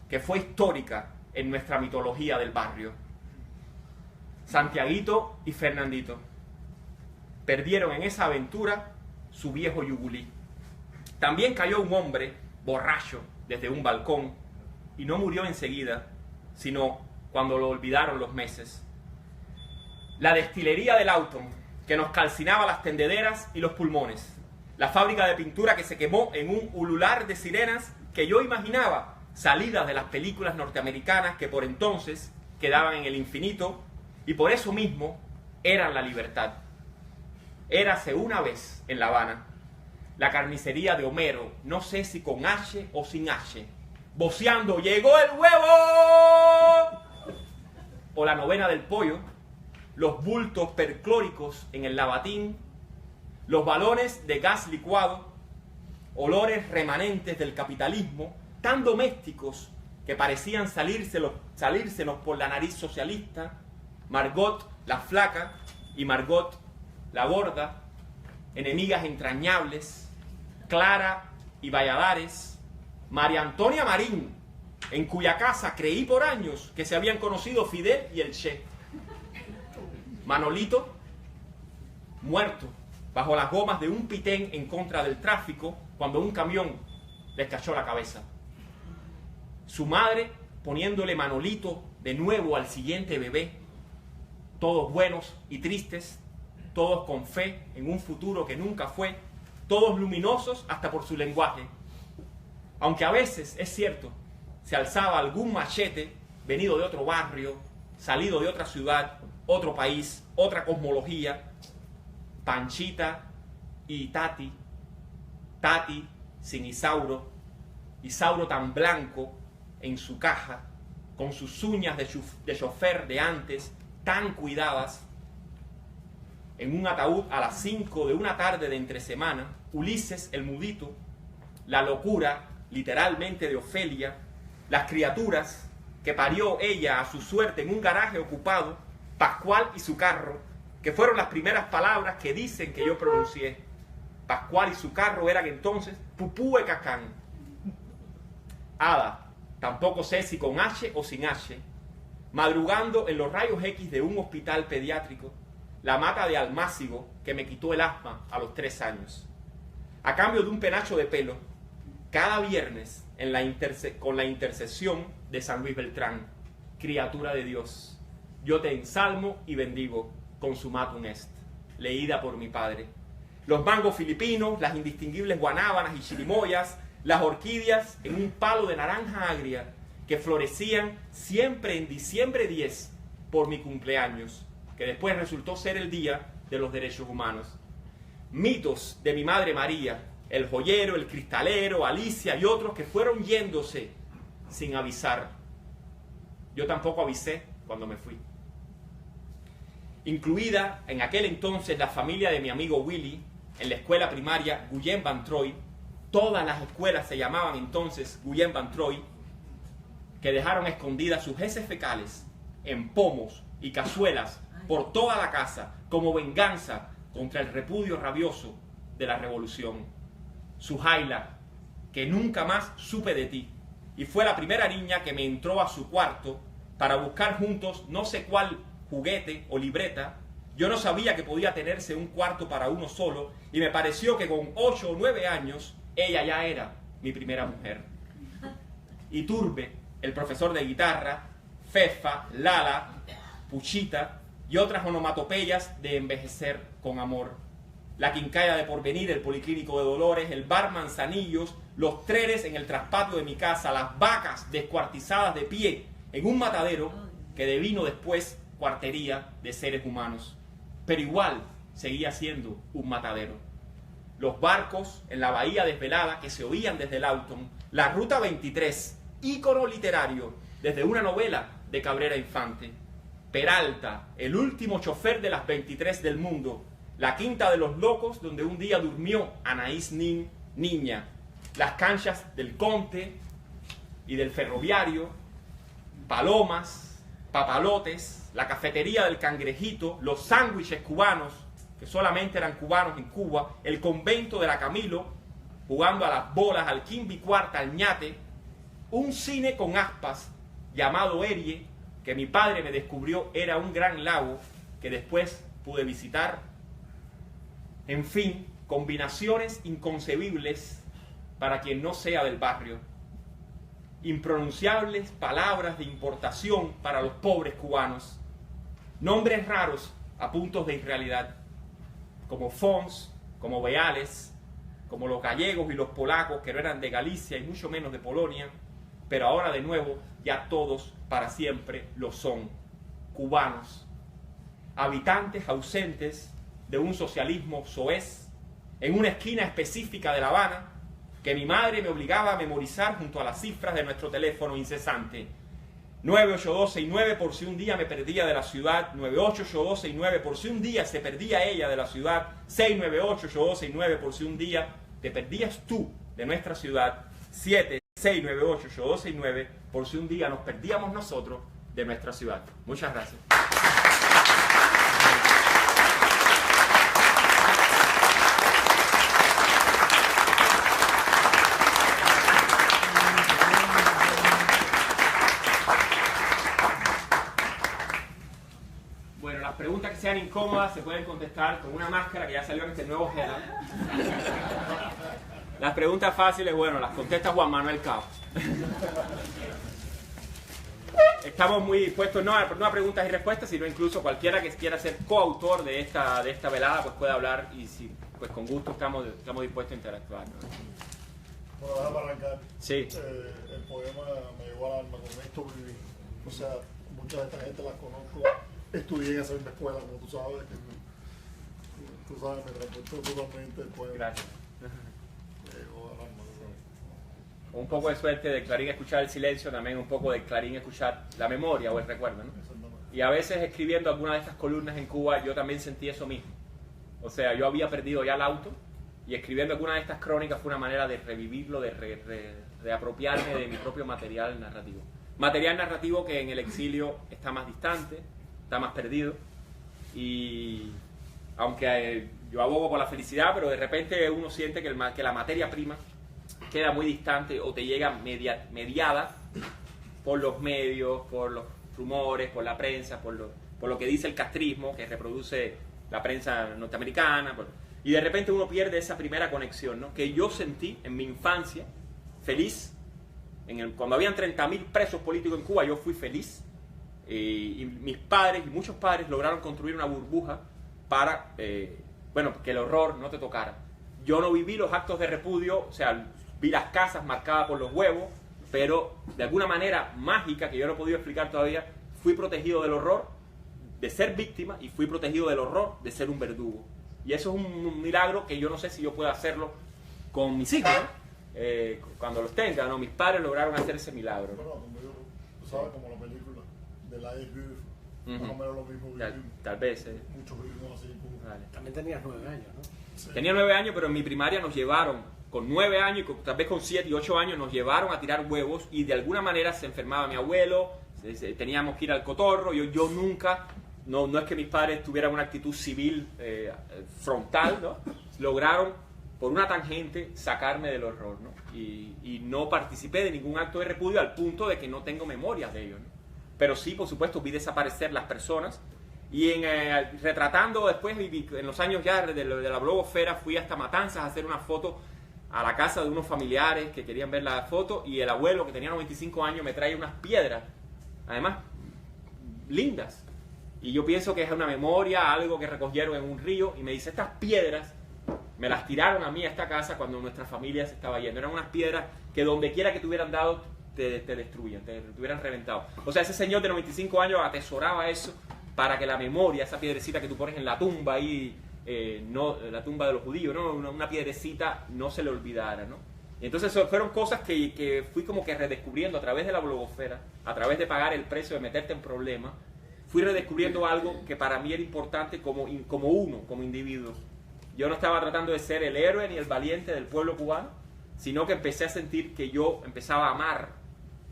que fue histórica en nuestra mitología del barrio. Santiaguito y Fernandito perdieron en esa aventura su viejo yugulí. También cayó un hombre borracho desde un balcón y no murió enseguida, sino cuando lo olvidaron los meses. La destilería del Auton, que nos calcinaba las tendederas y los pulmones. La fábrica de pintura que se quemó en un ulular de sirenas que yo imaginaba salidas de las películas norteamericanas que por entonces quedaban en el infinito y por eso mismo eran la libertad. Érase una vez en La Habana la carnicería de Homero, no sé si con H o sin H, voceando ¡llegó el huevo! O la novena del pollo, los bultos perclóricos en el lavatín, los balones de gas licuado, olores remanentes del capitalismo, tan domésticos que parecían salírsenos por la nariz socialista, Margot la flaca y Margot la gorda, enemigas entrañables, Clara y Valladares, María Antonia Marín, en cuya casa creí por años que se habían conocido Fidel y el Che. Manolito, muerto bajo las gomas de un pitén en contra del tráfico cuando un camión les cachó la cabeza. Su madre poniéndole Manolito de nuevo al siguiente bebé, todos buenos y tristes, todos con fe en un futuro que nunca fue, todos luminosos hasta por su lenguaje. Aunque a veces, es cierto, se alzaba algún machete venido de otro barrio, salido de otra ciudad, otro país, otra cosmología, Panchita y Tati, Tati sin Isauro, Isauro tan blanco en su caja, con sus uñas de chofer de antes, tan cuidadas, en un ataúd a las 5 de una tarde de entre semana, Ulises el mudito, la locura literalmente de Ofelia, las criaturas que parió ella a su suerte en un garaje ocupado, Pascual y su carro, que fueron las primeras palabras que dicen que yo pronuncié. Pascual y su carro eran entonces Pupúe Cacán. Ada, tampoco sé si con H o sin H, madrugando en los rayos X de un hospital pediátrico, la mata de Almácigo que me quitó el asma a los 3 años. A cambio de un penacho de pelo, cada viernes con la intercesión de San Luis Beltrán, criatura de Dios, yo te ensalmo y bendigo, consumatum est, leída por mi padre. Los mangos filipinos, las indistinguibles guanábanas y chirimoyas, las orquídeas en un palo de naranja agria que florecían siempre en diciembre 10 por mi cumpleaños, que después resultó ser el Día de los Derechos Humanos. Mitos de mi madre María, el joyero, el cristalero, Alicia y otros que fueron yéndose sin avisar. Yo tampoco avisé cuando me fui. Incluida en aquel entonces la familia de mi amigo Willy, en la escuela primaria Guillem Van Troy, todas las escuelas se llamaban entonces Guillem Van Troy, que dejaron escondidas sus heces fecales en pomos y cazuelas por toda la casa como venganza contra el repudio rabioso de la revolución. Suhaila, que nunca más supe de ti, y fue la primera niña que me entró a su cuarto para buscar juntos no sé cuál juguete o libreta. Yo no sabía que podía tenerse un cuarto para uno solo, y me pareció que con 8 o 9 años ella ya era mi primera mujer. Iturbe, el profesor de guitarra, Fefa, Lala, Puchita y otras onomatopeyas de envejecer con amor. La quincalla de Porvenir, el Policlínico de Dolores, el bar Manzanillos, los trenes en el traspatio de mi casa, las vacas descuartizadas de pie en un matadero que devino después cuartería de seres humanos. Pero igual seguía siendo un matadero. Los barcos en la bahía desvelada que se oían desde el Auton, la Ruta 23, ícono literario desde una novela de Cabrera Infante. Peralta, el último chofer de las 23 del mundo. La Quinta de los Locos, donde un día durmió Anaís Nin, niña. Las canchas del Conte y del Ferroviario. Palomas, papalotes, la cafetería del Cangrejito, los sándwiches cubanos, que solamente eran cubanos en Cuba, el convento de la Camilo, jugando a las bolas, al quimbi cuarta, al ñate, un cine con aspas llamado Erie, que mi padre me descubrió era un gran lago que después pude visitar. En fin, combinaciones inconcebibles para quien no sea del barrio. Impronunciables palabras de importación para los pobres cubanos. Nombres raros a puntos de irrealidad, como Fons, como Beales, como los gallegos y los polacos que no eran de Galicia y mucho menos de Polonia, pero ahora de nuevo ya todos para siempre lo son, cubanos, habitantes ausentes de un socialismo soez, en una esquina específica de La Habana, que mi madre me obligaba a memorizar junto a las cifras de nuestro teléfono incesante. 98269 por si un día me perdía de la ciudad, 9881269 por si un día se perdía ella de la ciudad, 6988269 por si un día te perdías tú de nuestra ciudad, 76988269 por si un día nos perdíamos nosotros de nuestra ciudad. Muchas gracias. Las preguntas que sean incómodas se pueden contestar con una máscara que ya salió en este nuevo Hela. Las preguntas fáciles, bueno, las contesta Juan Manuel Cao. Estamos muy dispuestos no a preguntas y respuestas, sino incluso cualquiera que quiera ser coautor de esta velada pues puede hablar y si, pues con gusto estamos dispuestos a interactuar, ¿no? Bueno, déjame arrancar. Sí. El poema me llegó al alma, con esto viví. O sea, muchas de esta gente las conozco. Estudié en esa misma escuela, como tú sabes, me transportó totalmente el poema. Gracias. Me llegó al alma. Un poco de suerte de Clarín escuchar el silencio, también un poco de Clarín escuchar la memoria o el recuerdo, ¿no? Y a veces escribiendo alguna de estas columnas en Cuba yo también sentí eso mismo. O sea, yo había perdido ya el auto y escribiendo alguna de estas crónicas fue una manera de revivirlo, de apropiarme de mi propio material narrativo. Material narrativo que en el exilio está más distante, está más perdido, y aunque yo abogo por la felicidad, pero de repente uno siente que la materia prima queda muy distante o te llega mediada por los medios, por los rumores, por la prensa, por lo que dice el castrismo que reproduce la prensa norteamericana, y de repente uno pierde esa primera conexión, ¿no? Que yo sentí en mi infancia feliz. Cuando habían 30.000 presos políticos en Cuba, yo fui feliz. Y mis padres y muchos padres lograron construir una burbuja para que el horror no te tocara. Yo no viví los actos de repudio, o sea, vi las casas marcadas por los huevos, pero de alguna manera mágica, que yo no he podido explicar todavía, fui protegido del horror de ser víctima y fui protegido del horror de ser un verdugo. Y eso es un milagro que yo no sé si yo puedo hacerlo con mis hijos, ¿no? Cuando los tenga, ¿no? Mis padres lograron hacer ese milagro, ¿no? Bueno, tú sabes, como la película de Life is Beautiful, más o menos lo mismo vivimos. Tal vez. Muchos vivimos así. Vale. También tenías 9 años, ¿no? Sí. Tenía 9 años, pero en mi primaria nos llevaron, con 9 años y tal vez con 7 y 8 años, nos llevaron a tirar huevos y de alguna manera se enfermaba mi abuelo, teníamos que ir al cotorro, yo nunca no es que mis padres tuvieran una actitud civil frontal, ¿no? Lograron por una tangente sacarme del horror, ¿no? Y no participé de ningún acto de repudio al punto de que no tengo memorias de ellos, ¿no? Pero sí, por supuesto, vi desaparecer las personas y retratando después, en los años ya de la blogosfera, fui hasta Matanzas a hacer una foto a la casa de unos familiares que querían ver la foto y el abuelo, que tenía 95 años, me trae unas piedras, además lindas. Y yo pienso que es una memoria, algo que recogieron en un río, y me dice, estas piedras me las tiraron a mí a esta casa cuando nuestra familia se estaba yendo. Eran unas piedras que donde quiera que te hubieran dado, te destruían, te hubieran reventado. O sea, ese señor de 95 años atesoraba eso para que la memoria, esa piedrecita que tú pones en la tumba ahí, no, la tumba de los judíos, ¿no? Una piedrecita no se le olvidara, ¿no? Y entonces fueron cosas que fui como que redescubriendo a través de la blogosfera, a través de pagar el precio de meterte en problemas. Fui redescubriendo algo que para mí era importante como individuo. Yo no estaba tratando de ser el héroe ni el valiente del pueblo cubano, sino que empecé a sentir que yo empezaba a amar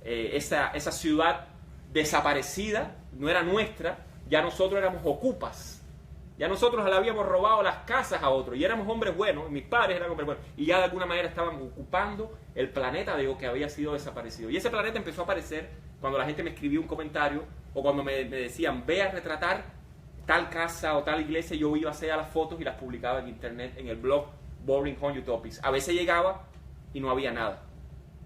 esa ciudad desaparecida, no era nuestra, ya nosotros éramos ocupas. Ya nosotros le habíamos robado las casas a otros y éramos hombres buenos, mis padres eran hombres buenos, y ya de alguna manera estaban ocupando el planeta de que había sido desaparecido. Y ese planeta empezó a aparecer cuando la gente me escribía un comentario o cuando me decían, ve a retratar tal casa o tal iglesia. Yo iba a hacer las fotos y las publicaba en internet, en el blog Bowling Home Utopics. A veces llegaba y no había nada.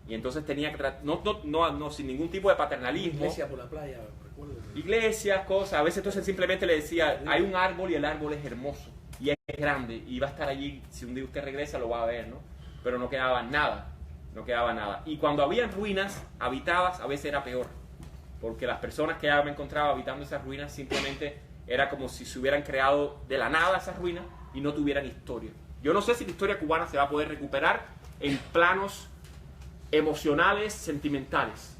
Y entonces tenía que no sin ningún tipo de paternalismo. Iglesia por la playa, recuerdo. Iglesias, cosas. A veces entonces simplemente le decía, hay un árbol y el árbol es hermoso y es grande y va a estar allí, si un día usted regresa lo va a ver, ¿no? Pero no quedaba nada, no quedaba nada. Y cuando habían ruinas habitadas, a veces era peor, porque las personas que me encontraba habitando esas ruinas simplemente era como si se hubieran creado de la nada esas ruinas y no tuvieran historia. Yo no sé si la historia cubana se va a poder recuperar en planos emocionales, sentimentales.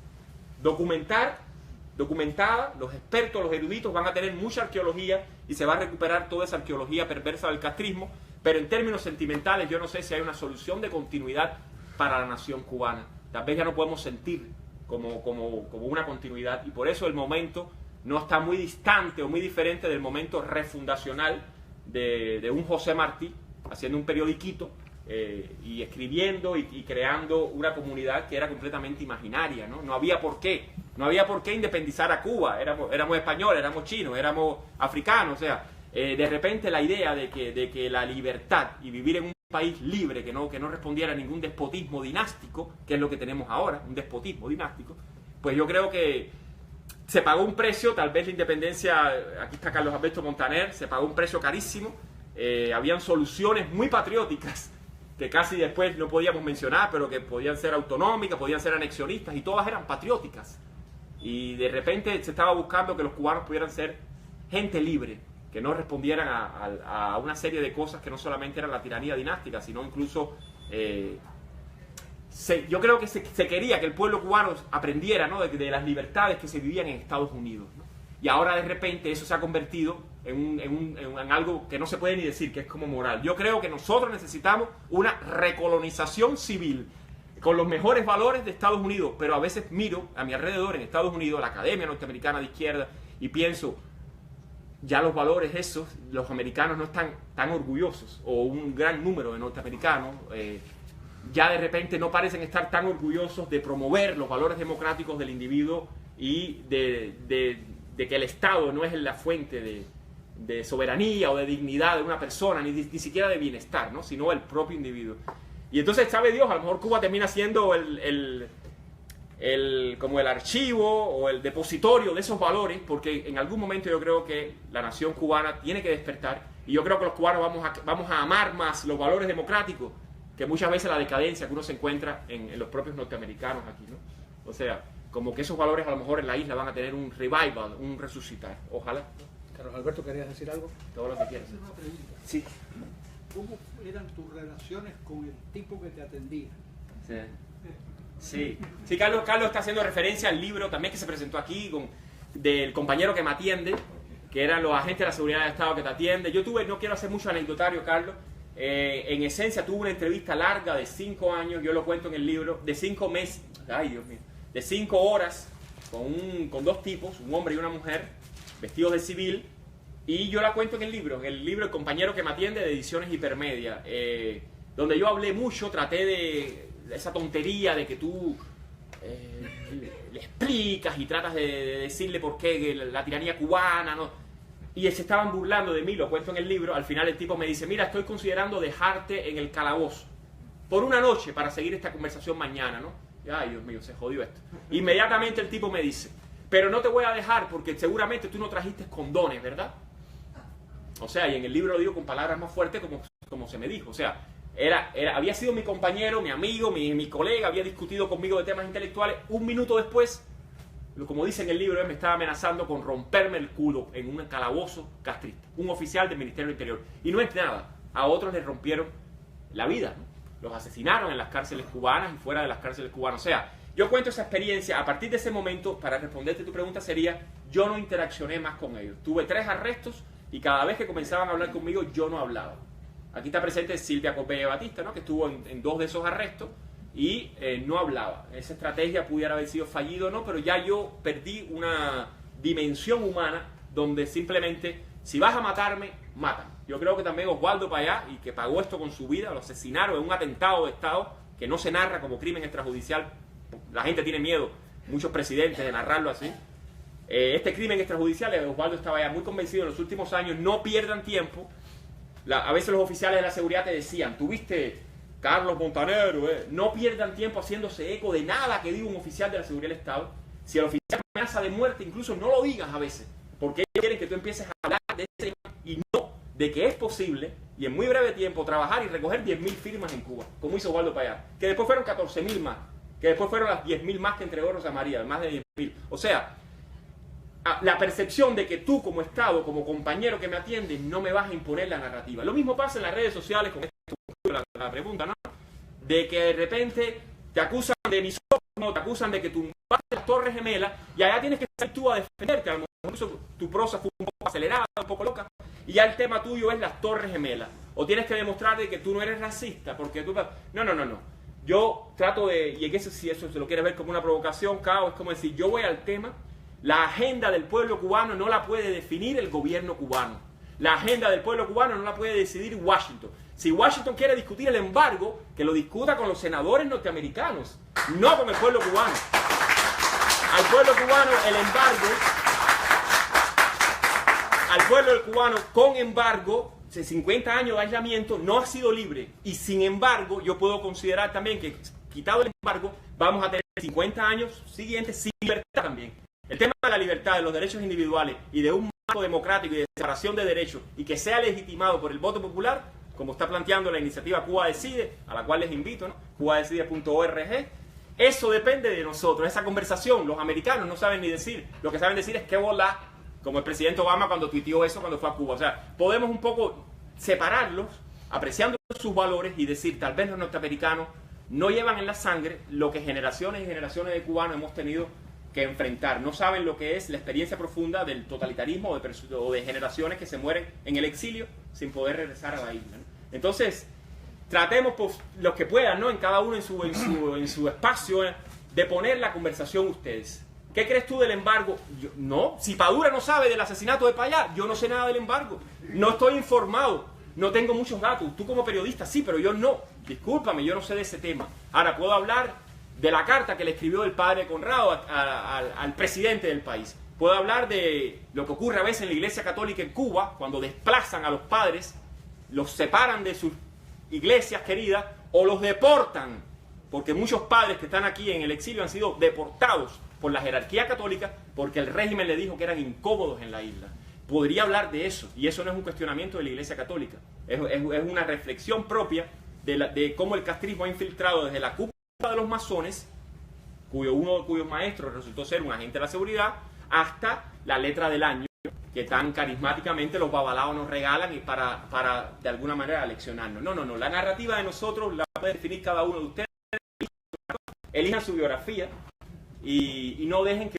Documentada, los expertos, los eruditos van a tener mucha arqueología y se va a recuperar toda esa arqueología perversa del castrismo, pero en términos sentimentales yo no sé si hay una solución de continuidad para la nación cubana. Tal vez ya no podemos sentir como una continuidad, y por eso el momento no está muy distante o muy diferente del momento refundacional de un José Martí haciendo un periodiquito y escribiendo y creando una comunidad que era completamente imaginaria, ¿no? No había por qué independizar a Cuba. Éramos españoles, éramos chinos, éramos africanos. O sea, de repente la idea de que la libertad y vivir en un país libre que no respondiera a ningún despotismo dinástico, que es lo que tenemos ahora, un despotismo dinástico, pues yo creo que se pagó un precio. Tal vez la independencia, aquí está Carlos Alberto Montaner, se pagó un precio carísimo. Habían soluciones muy patrióticas que casi después no podíamos mencionar, pero que podían ser autonómicas, podían ser anexionistas, y todas eran patrióticas. Y de repente se estaba buscando que los cubanos pudieran ser gente libre, que no respondieran a una serie de cosas que no solamente eran la tiranía dinástica, sino incluso... yo creo que se quería que el pueblo cubano aprendiera, ¿no?, de las libertades que se vivían en Estados Unidos, ¿no? Y ahora de repente eso se ha convertido en algo que no se puede ni decir, que es como moral. Yo creo que nosotros necesitamos una recolonización civil con los mejores valores de Estados Unidos, pero a veces miro a mi alrededor en Estados Unidos, la Academia Norteamericana de Izquierda, y pienso, ya los valores esos, los americanos no están tan orgullosos, o un gran número de norteamericanos, ya de repente no parecen estar tan orgullosos de promover los valores democráticos del individuo y de que el Estado no es la fuente de soberanía o de dignidad de una persona, ni siquiera de bienestar, ¿no?, sino el propio individuo. Y entonces, sabe Dios, a lo mejor Cuba termina siendo como el archivo o el depositorio de esos valores, porque en algún momento yo creo que la nación cubana tiene que despertar, y yo creo que los cubanos vamos a amar más los valores democráticos que muchas veces la decadencia que uno se encuentra en los propios norteamericanos aquí, ¿no? O sea, como que esos valores a lo mejor en la isla van a tener un revival, un resucitar. Ojalá. Carlos Alberto, ¿querías decir algo? Todo lo que quieras. Una pregunta. Sí. ¿Cómo eran tus relaciones con el tipo que te atendía? Sí. Sí, Carlos está haciendo referencia al libro también que se presentó aquí del compañero que me atiende, que eran los agentes de la seguridad del Estado que te atiende. No quiero hacer mucho anecdotario, Carlos. En esencia tuve una entrevista larga de 5 años, yo lo cuento en el libro, de 5 meses, ay Dios mío, de 5 horas con 2 tipos, un hombre y una mujer, vestidos de civil, y yo la cuento en el libro El compañero que me atiende, de Ediciones Hipermedia, donde yo hablé mucho, traté de esa tontería de que tú le explicas y tratas de decirle por qué la tiranía cubana, ¿no? Y se estaban burlando de mí, lo cuento en el libro. Al final el tipo me dice, mira, estoy considerando dejarte en el calabozo por una noche para seguir esta conversación mañana, ¿no? Y, ay, Dios mío, se jodió esto. Inmediatamente el tipo me dice, pero no te voy a dejar porque seguramente tú no trajiste condones, ¿verdad? O sea, y en el libro lo digo con palabras más fuertes como se me dijo. O sea, había sido mi compañero, mi amigo, mi colega, había discutido conmigo de temas intelectuales. Un minuto después, como dice en el libro, me estaba amenazando con romperme el culo en un calabozo castrista. Un oficial del Ministerio del Interior. Y no es nada. A otros les rompieron la vida, ¿no? Los asesinaron en las cárceles cubanas y fuera de las cárceles cubanas. O sea, yo cuento esa experiencia. A partir de ese momento, para responderte tu pregunta sería, yo no interaccioné más con ellos. Tuve 3 arrestos y cada vez que comenzaban a hablar conmigo, yo no hablaba. Aquí está presente Silvia Copé Batista, ¿no? Que estuvo en 2 de esos arrestos y no hablaba. Esa estrategia pudiera haber sido fallido o no, pero ya yo perdí una dimensión humana donde simplemente, si vas a matarme, mátame. Yo creo que también Oswaldo Payá, y que pagó esto con su vida, lo asesinaron en un atentado de Estado que no se narra como crimen extrajudicial. La gente tiene miedo, muchos presidentes, de narrarlo así. Este crimen extrajudicial, Oswaldo estaba ya muy convencido en los últimos años. No pierdan tiempo. A veces los oficiales de la seguridad te decían, tuviste Carlos Montanero, no pierdan tiempo haciéndose eco de nada que diga un oficial de la seguridad del Estado. Si el oficial amenaza de muerte, incluso no lo digas a veces, porque ellos quieren que tú empieces a hablar de ese tema y no de que es posible, y en muy breve tiempo, trabajar y recoger 10.000 firmas en Cuba, como hizo Oswaldo Payá, que después fueron 14.000 más, que después fueron las 10.000 más que entregó Rosa María, más de 10.000. O sea, la percepción de que tú como Estado, como compañero que me atiende, no me vas a imponer la narrativa. Lo mismo pasa en las redes sociales, con la pregunta, ¿no? De que de repente te acusan de misógino, te acusan de que tumbaste las Torres Gemelas, y allá tienes que salir tú a defenderte. A lo mejor tu prosa fue un poco acelerada, un poco loca, y ya el tema tuyo es las Torres Gemelas. O tienes que demostrar de que tú no eres racista, porque tú... No. Yo trato de, y en eso, si eso se lo quieres ver como una provocación, Cao, es como decir, yo voy al tema. La agenda del pueblo cubano no la puede definir el gobierno cubano. La agenda del pueblo cubano no la puede decidir Washington. Si Washington quiere discutir el embargo, que lo discuta con los senadores norteamericanos, no con el pueblo cubano. Al pueblo cubano el embargo, al pueblo cubano con embargo, 50 años de aislamiento, no ha sido libre. Y sin embargo, yo puedo considerar también que, quitado el embargo, vamos a tener 50 años siguientes sin libertad también. El tema de la libertad, de los derechos individuales y de un marco democrático y de separación de derechos y que sea legitimado por el voto popular, como está planteando la iniciativa Cuba Decide, a la cual les invito, ¿no? cubadecide.org, eso depende de nosotros. Esa conversación, los americanos no saben ni decir, lo que saben decir es qué bola, como el presidente Obama cuando tuiteó eso cuando fue a Cuba. O sea, podemos un poco separarlos, apreciando sus valores y decir, tal vez los norteamericanos no llevan en la sangre lo que generaciones y generaciones de cubanos hemos tenido que enfrentar. No saben lo que es la experiencia profunda del totalitarismo o de generaciones que se mueren en el exilio sin poder regresar a la isla, ¿no? Entonces, tratemos, pues, los que puedan, ¿no? En cada uno en su espacio, de poner la conversación ustedes. ¿Qué crees tú del embargo? No, si Padura no sabe del asesinato de Payá, yo no sé nada del embargo. No estoy informado, no tengo muchos datos. Tú como periodista sí, pero yo no. Discúlpame, yo no sé de ese tema. Ahora, puedo hablar de la carta que le escribió el padre Conrado al presidente del país. Puedo hablar de lo que ocurre a veces en la Iglesia Católica en Cuba, cuando desplazan a los padres, los separan de sus iglesias queridas o los deportan, porque muchos padres que están aquí en el exilio han sido deportados por la jerarquía católica porque el régimen le dijo que eran incómodos en la isla. Podría hablar de eso, y eso no es un cuestionamiento de la Iglesia Católica, es una reflexión propia de cómo el castrismo ha infiltrado desde la cúpula de los masones, uno de cuyos maestros resultó ser un agente de la seguridad, hasta la letra del año, que tan carismáticamente los babalaos nos regalan y para de alguna manera leccionarnos. No, la narrativa de nosotros la puede definir cada uno de ustedes. Elijan su biografía y no dejen que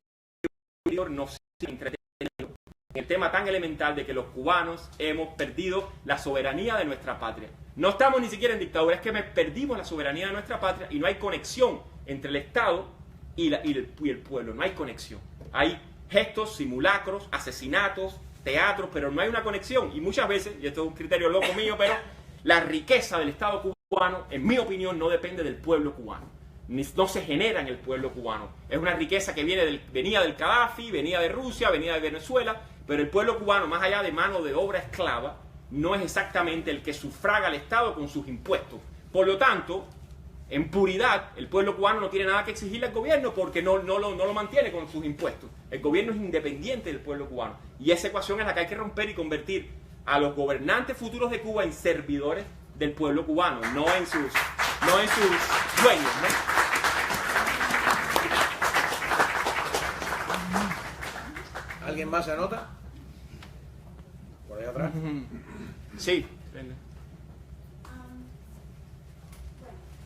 el no sea entretenido en el tema tan elemental de que los cubanos hemos perdido la soberanía de nuestra patria. No estamos ni siquiera en dictadura, es que perdimos la soberanía de nuestra patria y no hay conexión entre el Estado y el pueblo, no hay conexión. Hay gestos, simulacros, asesinatos, teatros, pero no hay una conexión. Y muchas veces, y esto es un criterio loco mío, pero la riqueza del Estado cubano, en mi opinión, no depende del pueblo cubano. No se genera en el pueblo cubano. Es una riqueza que venía del Gaddafi, venía de Rusia, venía de Venezuela, pero el pueblo cubano, más allá de mano de obra esclava, no es exactamente el que sufraga al Estado con sus impuestos. Por lo tanto, en puridad, el pueblo cubano no tiene nada que exigirle al gobierno porque no lo mantiene con sus impuestos. El gobierno es independiente del pueblo cubano. Y esa ecuación es la que hay que romper y convertir a los gobernantes futuros de Cuba en servidores del pueblo cubano, no en sus dueños, ¿no? ¿Alguien más se anota? Por ahí atrás. Sí. Bueno, a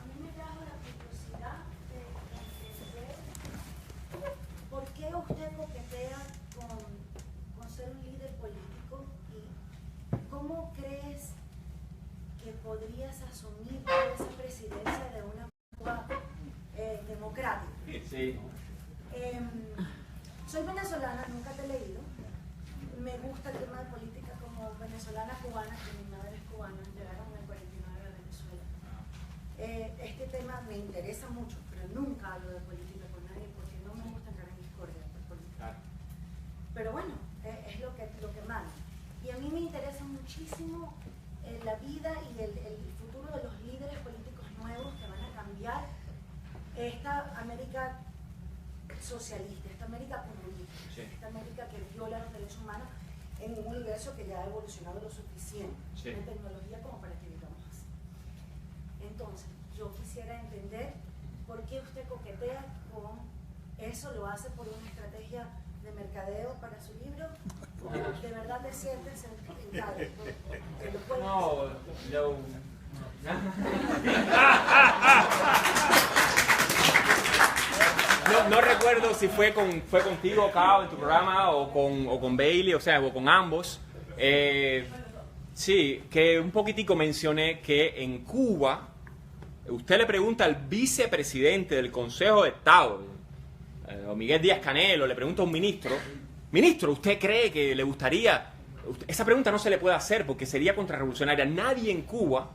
mí me trajo la curiosidad de entender por qué usted coquetea con ser un líder político y cómo crees que podrías asumir esa presidencia de una Cuba democrática. Sí. Soy venezolana, nunca te he leído. Me gusta el tema de política como venezolana cubana, que mi madre es cubana, llegaron en el 49 a Venezuela. Este tema me interesa mucho, pero nunca hablo de política con nadie porque no me gusta entrar en discordia por política. Pero bueno, es lo que manda. Y a mí me interesa muchísimo la vida y el futuro de los líderes políticos nuevos que van a cambiar esta América socialista, esta América comunista, sí, esta América que viola los derechos humanos en un universo que ya ha evolucionado lo suficiente, sí, en tecnología como para que vivamos así. Entonces, yo quisiera entender por qué usted coquetea con eso, lo hace por una estrategia de mercadeo para su libro, o de verdad te sientes identificado. No, yo... No recuerdo si fue contigo, Cao, en tu programa, o con Bailey, o sea, o con ambos. Sí, que un poquitico mencioné que en Cuba, usted le pregunta al vicepresidente del Consejo de Estado, o Miguel Díaz-Canel, o le pregunta a un ministro, ¿usted cree que le gustaría? Esa pregunta no se le puede hacer porque sería contrarrevolucionaria. Nadie en Cuba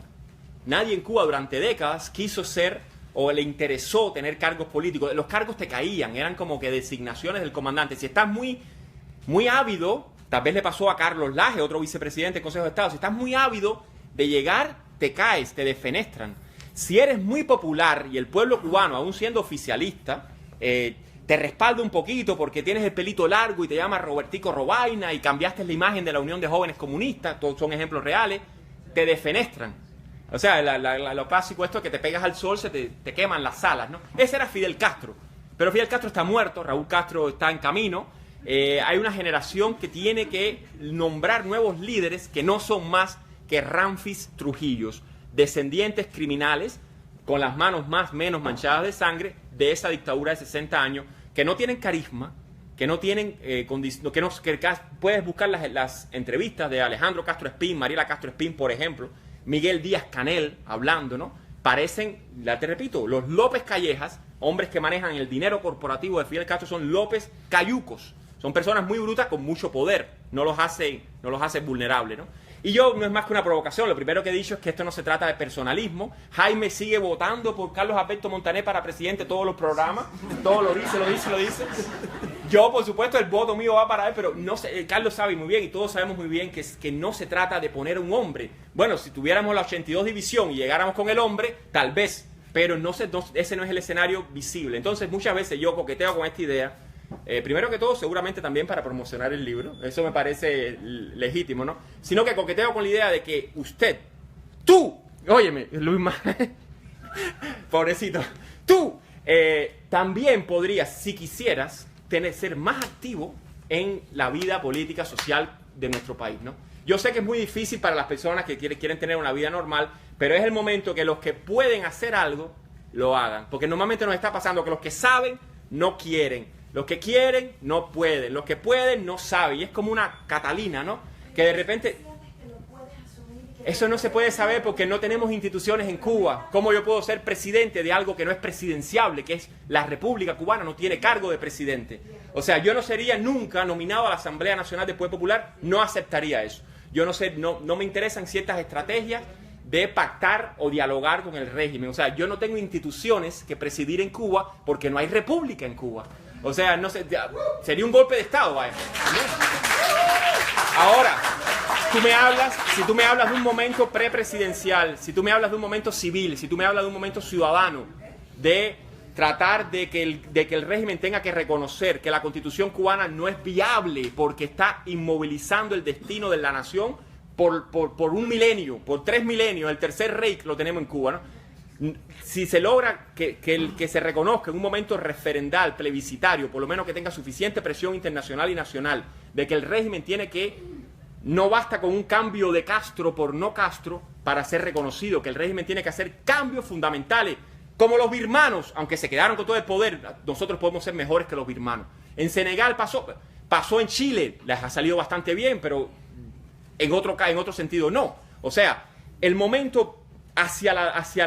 durante décadas quiso ser o le interesó tener cargos políticos. Los cargos te caían, eran como que designaciones del comandante. Si estás muy ávido, tal vez le pasó a Carlos Laje, otro vicepresidente del Consejo de Estado, si estás muy ávido de llegar, te caes, te defenestran. Si eres muy popular y el pueblo cubano, aún siendo oficialista, te respalda un poquito porque tienes el pelito largo y te llama Robertico Robaina y cambiaste la imagen de la Unión de Jóvenes Comunistas, todos son ejemplos reales, te defenestran. O sea, lo clásico esto es que te pegas al sol, te queman las alas, ¿no? Ese era Fidel Castro. Pero Fidel Castro está muerto, Raúl Castro está en camino. Hay una generación que tiene que nombrar nuevos líderes que no son más que Ramfis Trujillos, descendientes criminales, con las manos menos manchadas de sangre, de esa dictadura de 60 años, que no tienen carisma, que no tienen que puedes buscar las entrevistas de Alejandro Castro Espín, Mariela Castro Espín, por ejemplo, Miguel Díaz-Canel hablando, ¿no? Parecen, te repito, los López Callejas, hombres que manejan el dinero corporativo de Fidel Castro, son López Cayucos. Son personas muy brutas con mucho poder. No los hace vulnerables, ¿no? Y yo, no es más que una provocación, lo primero que he dicho es que esto no se trata de personalismo. Jaime sigue votando por Carlos Alberto Montaner para presidente todos los programas. Todo lo dice. Yo, por supuesto, el voto mío va para él, pero no sé, Carlos sabe muy bien y todos sabemos muy bien que no se trata de poner un hombre. Bueno, si tuviéramos la 82 división y llegáramos con el hombre, tal vez, pero ese no es el escenario visible. Entonces, muchas veces yo coqueteo con esta idea. Primero que todo, seguramente también para promocionar el libro, eso me parece legítimo, ¿no? Sino que coqueteo con la idea de que tú, óyeme, Luis pobrecito, tú también podrías, si quisieras, ser más activo en la vida política social de nuestro país, ¿no? Yo sé que es muy difícil para las personas que quieren tener una vida normal, pero es el momento que los que pueden hacer algo, lo hagan. Porque normalmente nos está pasando que los que saben, no quieren. Los que quieren, no pueden. Los que pueden, no saben. Y es como una Catalina, ¿no? Que de repente... Que lo puedes asumir y Eso no se puede saber porque no tenemos instituciones en Cuba. ¿Cómo yo puedo ser presidente de algo que no es presidenciable, que es la República Cubana? No tiene cargo de presidente. O sea, yo no sería nunca nominado a la Asamblea Nacional del Poder Popular, no aceptaría eso. Yo no me interesan ciertas estrategias de pactar o dialogar con el régimen. O sea, yo no tengo instituciones que presidir en Cuba porque no hay república en Cuba. O sea, no sé, sería un golpe de Estado, vaya. Ahora, si tú me hablas de un momento prepresidencial, si tú me hablas de un momento civil, si tú me hablas de un momento ciudadano, de tratar de que el régimen tenga que reconocer que la Constitución cubana no es viable porque está inmovilizando el destino de la nación por un milenio, por 3 milenios, el tercer Reich lo tenemos en Cuba, ¿no? Si se logra que se reconozca en un momento referendal, plebiscitario, por lo menos que tenga suficiente presión internacional y nacional, de que el régimen tiene que, no basta con un cambio de Castro por no Castro para ser reconocido, que el régimen tiene que hacer cambios fundamentales, como los birmanos, aunque se quedaron con todo el poder, nosotros podemos ser mejores que los birmanos. En Senegal pasó en Chile, les ha salido bastante bien, pero en otro sentido no. O sea, el momento hacia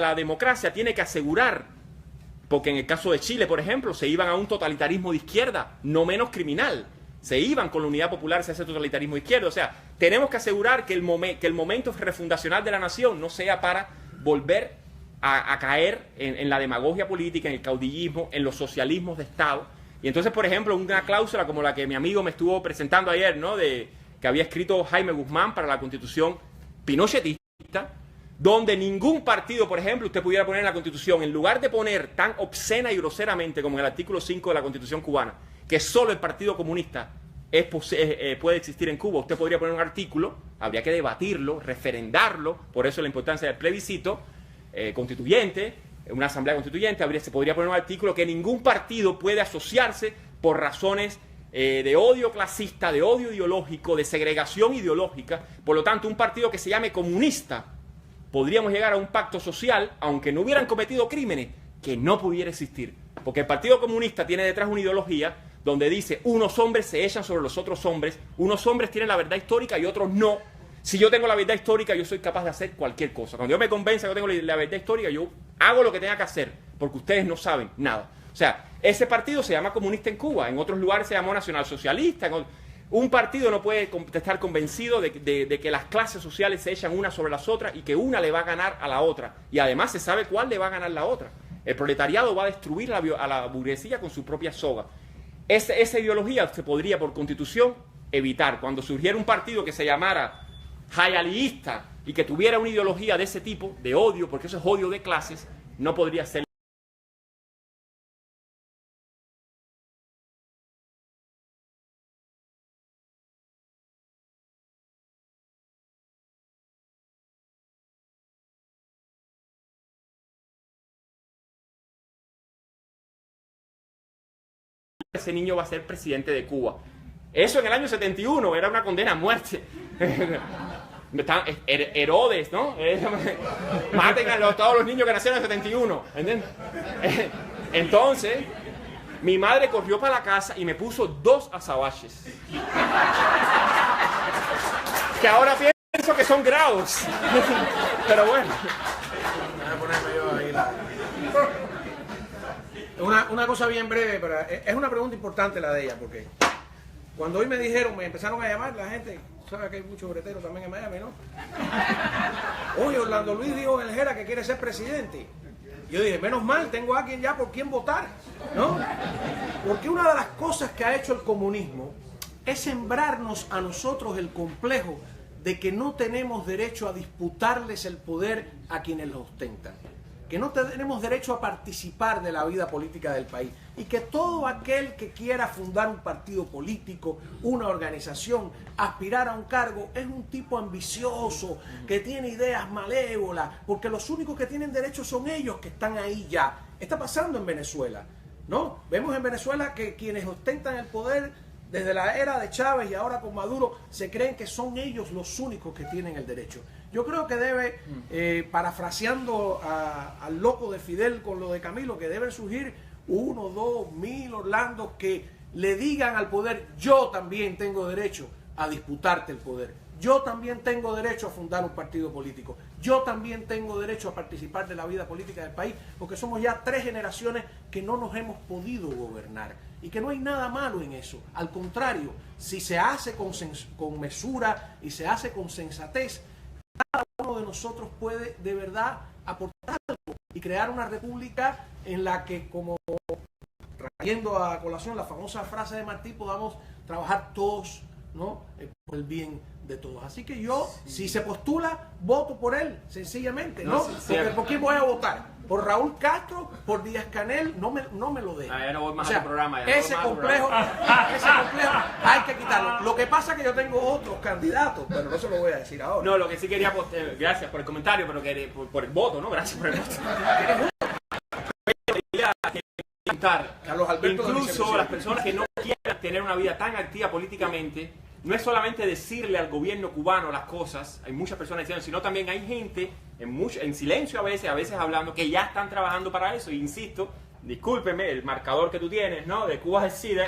la democracia tiene que asegurar, porque en el caso de Chile, por ejemplo, se iban a un totalitarismo de izquierda, no menos criminal. Se iban con la Unidad Popular hacia ese totalitarismo de izquierda. O sea, tenemos que asegurar que el momento refundacional de la nación no sea para volver a caer en la demagogia política, en el caudillismo, en los socialismos de Estado. Y entonces, por ejemplo, una cláusula como la que mi amigo me estuvo presentando ayer, ¿no? Que había escrito Jaime Guzmán para la Constitución pinochetista, donde ningún partido, por ejemplo, usted pudiera poner en la Constitución, en lugar de poner tan obscena y groseramente como en el artículo 5 de la Constitución cubana, que solo el Partido Comunista puede existir en Cuba, usted podría poner un artículo, habría que debatirlo, referendarlo, por eso la importancia del plebiscito constituyente, una asamblea constituyente, se podría poner un artículo que ningún partido puede asociarse por razones de odio clasista, de odio ideológico, de segregación ideológica. Por lo tanto, un partido que se llame comunista, podríamos llegar a un pacto social, aunque no hubieran cometido crímenes, que no pudiera existir. Porque el Partido Comunista tiene detrás una ideología donde dice, unos hombres se echan sobre los otros hombres, unos hombres tienen la verdad histórica y otros no. Si yo tengo la verdad histórica, yo soy capaz de hacer cualquier cosa. Cuando yo me convenza que yo tengo la verdad histórica, yo hago lo que tenga que hacer, porque ustedes no saben nada. O sea, ese partido se llama comunista en Cuba, en otros lugares se llamó nacionalsocialista. Un partido no puede estar convencido de que las clases sociales se echan unas sobre las otras y que una le va a ganar a la otra. Y además se sabe cuál le va a ganar la otra. El proletariado va a destruir a la burguesía con su propia soga. Esa ideología se podría, por constitución, evitar. Cuando surgiera un partido que se llamara jayalista y que tuviera una ideología de ese tipo, de odio, porque eso es odio de clases, no podría ser. Ese niño va a ser presidente de Cuba. Eso en el año 71 era una condena a muerte. Herodes, ¿no? Maten a todos los niños que nacieron en el 71. ¿Entiendes? Entonces, mi madre corrió para la casa y me puso 2 azabaches. Que ahora pienso que son grados. Pero bueno. Voy a ponerme yo ahí una cosa bien breve, pero es una pregunta importante la de ella, porque cuando hoy me empezaron a llamar la gente, sabe que hay muchos breteros también en Miami, ¿no? Oye, Orlando Luis dijo en el Jera que quiere ser presidente. Yo dije, menos mal, tengo a alguien ya por quien votar, ¿no? Porque una de las cosas que ha hecho el comunismo es sembrarnos a nosotros el complejo de que no tenemos derecho a disputarles el poder a quienes lo ostentan, que no tenemos derecho a participar de la vida política del país y que todo aquel que quiera fundar un partido político, una organización, aspirar a un cargo, es un tipo ambicioso, que tiene ideas malévolas, porque los únicos que tienen derecho son ellos que están ahí ya. Está pasando en Venezuela, ¿no? Vemos en Venezuela que quienes ostentan el poder desde la era de Chávez y ahora con Maduro, se creen que son ellos los únicos que tienen el derecho. Yo creo que debe, parafraseando al loco de Fidel con lo de Camilo, que deben surgir 1, 2, 1000 Orlandos que le digan al poder, yo también tengo derecho a disputarte el poder. yo también tengo derecho a fundar un partido político, yo también tengo derecho a participar de la vida política del país, porque somos ya 3 generaciones que no nos hemos podido gobernar y que no hay nada malo en eso. Al contrario, si se hace con mesura y se hace con sensatez, cada uno de nosotros puede de verdad aportar algo y crear una república en la que, como trayendo a colación la famosa frase de Martí, podamos trabajar todos, ¿no?, por el bien de todos. Así que yo, si se postula, voto por él, sencillamente, ¿no? ¿Por quién voy a votar? ¿Por Raúl Castro? ¿Por Díaz Canel? No me lo dejo. Ya no voy más a tu programa. Ese complejo hay que quitarlo. Lo que pasa es que yo tengo otros candidatos, pero no se lo voy a decir ahora. No, lo que sí quería, gracias por el comentario, pero por el voto, ¿no? Gracias por el voto. Carlos Alberto, incluso las personas que no quieran tener una vida tan activa políticamente, no es solamente decirle al gobierno cubano las cosas, hay muchas personas diciendo, sino también hay gente en silencio a veces hablando, que ya están trabajando para eso. E insisto, discúlpeme, el marcador que tú tienes, ¿no?, de Cuba Decide,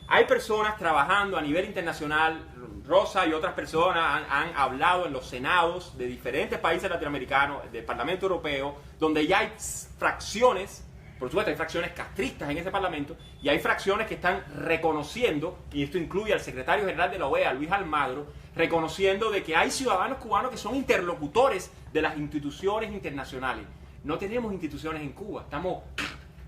hay personas trabajando a nivel internacional. Rosa y otras personas han hablado en los senados de diferentes países latinoamericanos, del Parlamento Europeo, donde ya hay fracciones. Por supuesto, hay fracciones castristas en ese parlamento y hay fracciones que están reconociendo, y esto incluye al secretario general de la OEA, Luis Almagro, reconociendo de que hay ciudadanos cubanos que son interlocutores de las instituciones internacionales. No tenemos instituciones en Cuba,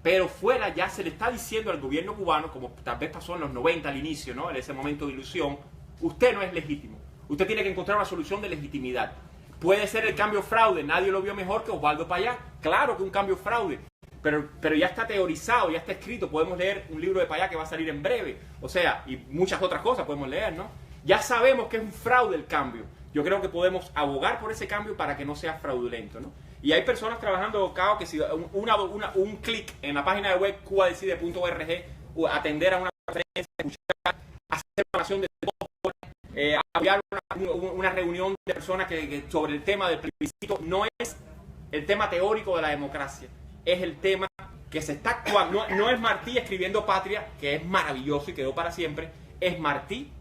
pero fuera ya se le está diciendo al gobierno cubano, como tal vez pasó en los 90 al inicio, ¿no?, en ese momento de ilusión, usted no es legítimo, usted tiene que encontrar una solución de legitimidad. Puede ser el cambio fraude, nadie lo vio mejor que Osvaldo Payá, claro que un cambio fraude. Pero ya está teorizado, ya está escrito, podemos leer un libro de Payá que va a salir en breve, o sea, y muchas otras cosas podemos leer, ¿no? Ya sabemos que es un fraude el cambio. Yo creo que podemos abogar por ese cambio para que no sea fraudulento, ¿no? Y hay personas trabajando, Cao, que si un clic en la página de web cubadecide.org, atender a una conferencia, escuchar, hacer una oración de voz, apoyar una reunión de personas que sobre el tema del plebiscito, no es el tema teórico de la democracia. Es el tema que se está actuando. No es Martí escribiendo Patria, que es maravilloso y quedó para siempre. Es Martí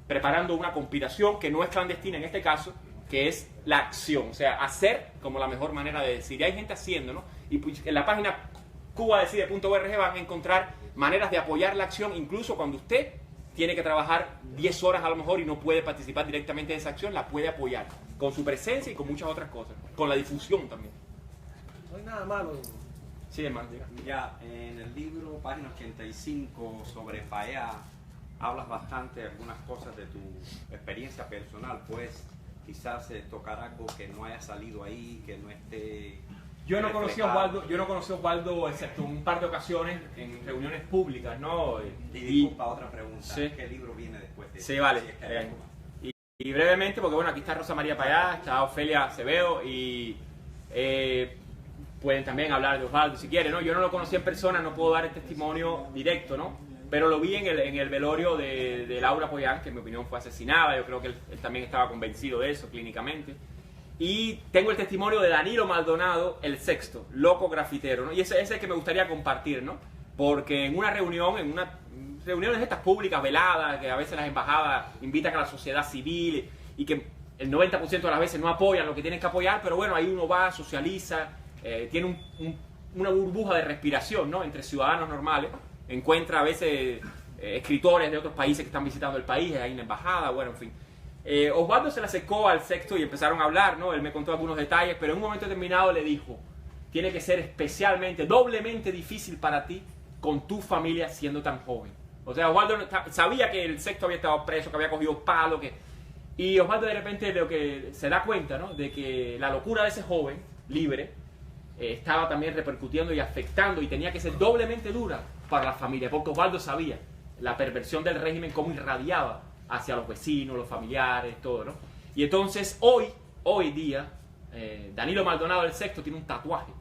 preparando una conspiración que no es clandestina en este caso, que es la acción. O sea, hacer como la mejor manera de decir. Y hay gente haciendo, ¿no? Y en la página cubadecide.org van a encontrar maneras de apoyar la acción, incluso cuando usted tiene que trabajar 10 horas a lo mejor y no puede participar directamente de esa acción, la puede apoyar con su presencia y con muchas otras cosas. Con la difusión también. No hay nada malo. Sí, hermano. Ya, en el libro, página 85, sobre Payá, hablas bastante de algunas cosas de tu experiencia personal. Pues quizás tocar algo que no haya salido ahí, que no esté... Yo no conocí a Osvaldo excepto un par de ocasiones en reuniones públicas, ¿no? Y disculpa, otra pregunta. Sí. ¿Qué libro viene después de eso? Sí, vale. Si es que Y brevemente, porque bueno, aquí está Rosa María Payá, está Ofelia Acevedo y... pueden también hablar de Osvaldo si quieren, ¿no? Yo no lo conocí en persona, no puedo dar el testimonio directo, ¿no? Pero lo vi en el velorio de Laura Pollán, que en mi opinión fue asesinada. Yo creo que él también estaba convencido de eso clínicamente. Y tengo el testimonio de Danilo Maldonado, el sexto, loco grafitero, ¿no? Y ese es el que me gustaría compartir, ¿no? Porque en una reunión, reuniones estas públicas, veladas, que a veces las embajadas invitan a la sociedad civil y que el 90% de las veces no apoyan lo que tienen que apoyar, pero bueno, ahí uno va, socializa, tiene una burbuja de respiración, ¿no?, entre ciudadanos normales, encuentra a veces escritores de otros países que están visitando el país, hay una embajada, bueno, en fin. Osvaldo se le acercó al sexto y empezaron a hablar, ¿no? Él me contó algunos detalles, pero en un momento determinado le dijo, tiene que ser especialmente, doblemente difícil para ti con tu familia siendo tan joven. O sea, Osvaldo sabía que el sexto había estado preso, que había cogido palo, y Osvaldo de repente lo que se da cuenta, ¿no?, de que la locura de ese joven libre estaba también repercutiendo y afectando, y tenía que ser doblemente dura para la familia, porque Osvaldo sabía la perversión del régimen, cómo irradiaba hacia los vecinos, los familiares, todo, ¿no? Y entonces hoy día, Danilo Maldonado del sexto tiene un tatuaje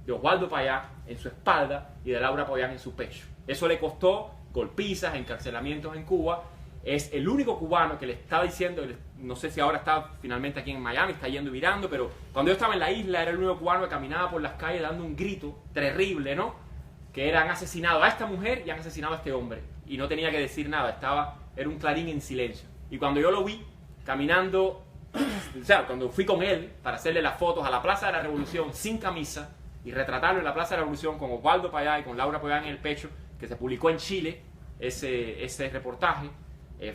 de Osvaldo Payá en su espalda y de Laura Pollán en su pecho. Eso le costó golpizas, encarcelamientos en Cuba. Es el único cubano que le está diciendo, no sé si ahora está finalmente aquí en Miami, está yendo y virando, pero cuando yo estaba en la isla era el único cubano que caminaba por las calles dando un grito terrible, ¿no? Que han asesinado a esta mujer y han asesinado a este hombre. Y no tenía que decir nada, era un clarín en silencio. Y cuando yo lo vi, caminando, o sea, cuando fui con él para hacerle las fotos a la Plaza de la Revolución sin camisa y retratarlo en la Plaza de la Revolución con Osvaldo Payá y con Laura Payá en el pecho, que se publicó en Chile, ese reportaje,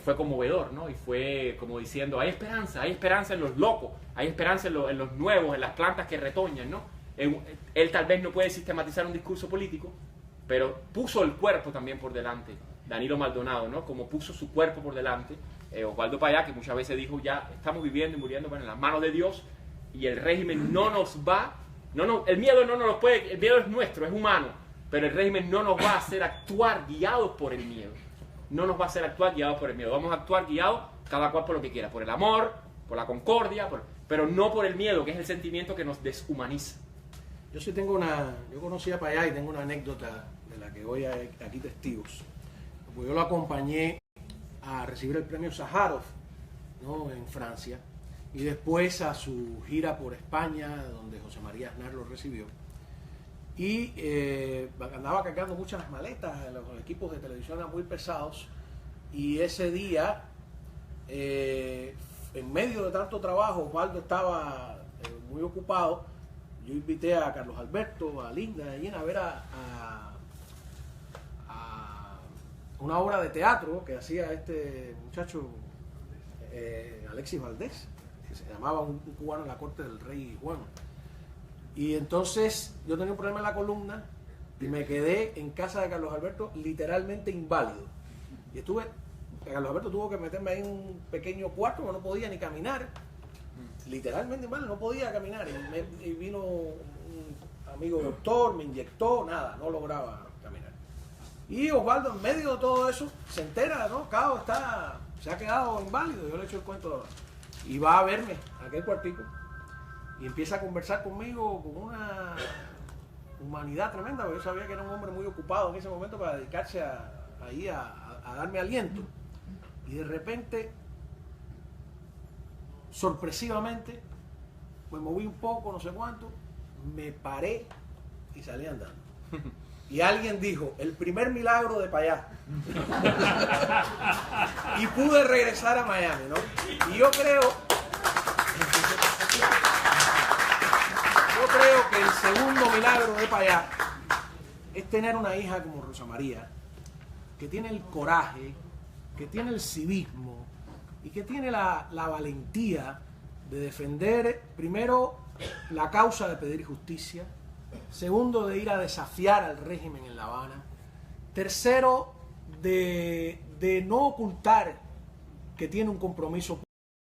fue conmovedor, ¿no? Y fue como diciendo, hay esperanza en los locos, hay esperanza en los nuevos, en las plantas que retoñan, ¿no? Él tal vez no puede sistematizar un discurso político, pero puso el cuerpo también por delante, Danilo Maldonado, ¿no? Como puso su cuerpo por delante, Osvaldo Payá, que muchas veces dijo, ya estamos viviendo y muriendo en las manos de Dios, y el régimen no nos va, el miedo no nos puede, el miedo es nuestro, es humano, pero el régimen no nos va a hacer actuar guiados por el miedo, no nos va a hacer actuar guiados por el miedo, vamos a actuar guiados cada cual por lo que quiera, por el amor, por la concordia, pero no por el miedo, que es el sentimiento que nos deshumaniza. Yo sí tengo yo conocí a Payá y tengo una anécdota de la que voy aquí testigos. Pues yo lo acompañé a recibir el premio Sájarov, ¿no? En Francia, y después a su gira por España, donde José María Aznar lo recibió. Y andaba cargando muchas maletas, los equipos de televisión eran muy pesados, y ese día, en medio de tanto trabajo, Osvaldo estaba muy ocupado. Yo invité a Carlos Alberto, a Linda, a ver a una obra de teatro que hacía este muchacho Alexis Valdés, que se llamaba un cubano en la corte del rey Juan. Y entonces yo tenía un problema en la columna y me quedé en casa de Carlos Alberto literalmente inválido. Y Carlos Alberto tuvo que meterme ahí en un pequeño cuarto porque no podía ni caminar. Literalmente inválido, no podía caminar. Y vino un amigo doctor, me inyectó, nada, no lograba caminar. Y Osvaldo, en medio de todo eso, se entera, ¿no? Cao se ha quedado inválido. Yo le echo el cuento y va a verme a aquel cuartico y empieza a conversar conmigo con una humanidad tremenda, porque yo sabía que era un hombre muy ocupado en ese momento para dedicarse a darme aliento. Y de repente, sorpresivamente, me moví un poco, no sé cuánto, me paré y salí andando. Y alguien dijo, el primer milagro de Payá. Y pude regresar a Miami, ¿no? Y yo creo que el segundo milagro de Payá es tener una hija como Rosa María, que tiene el coraje, que tiene el civismo y que tiene la valentía de defender, primero, la causa de pedir justicia, segundo, de ir a desafiar al régimen en La Habana, tercero, de no ocultar que tiene un compromiso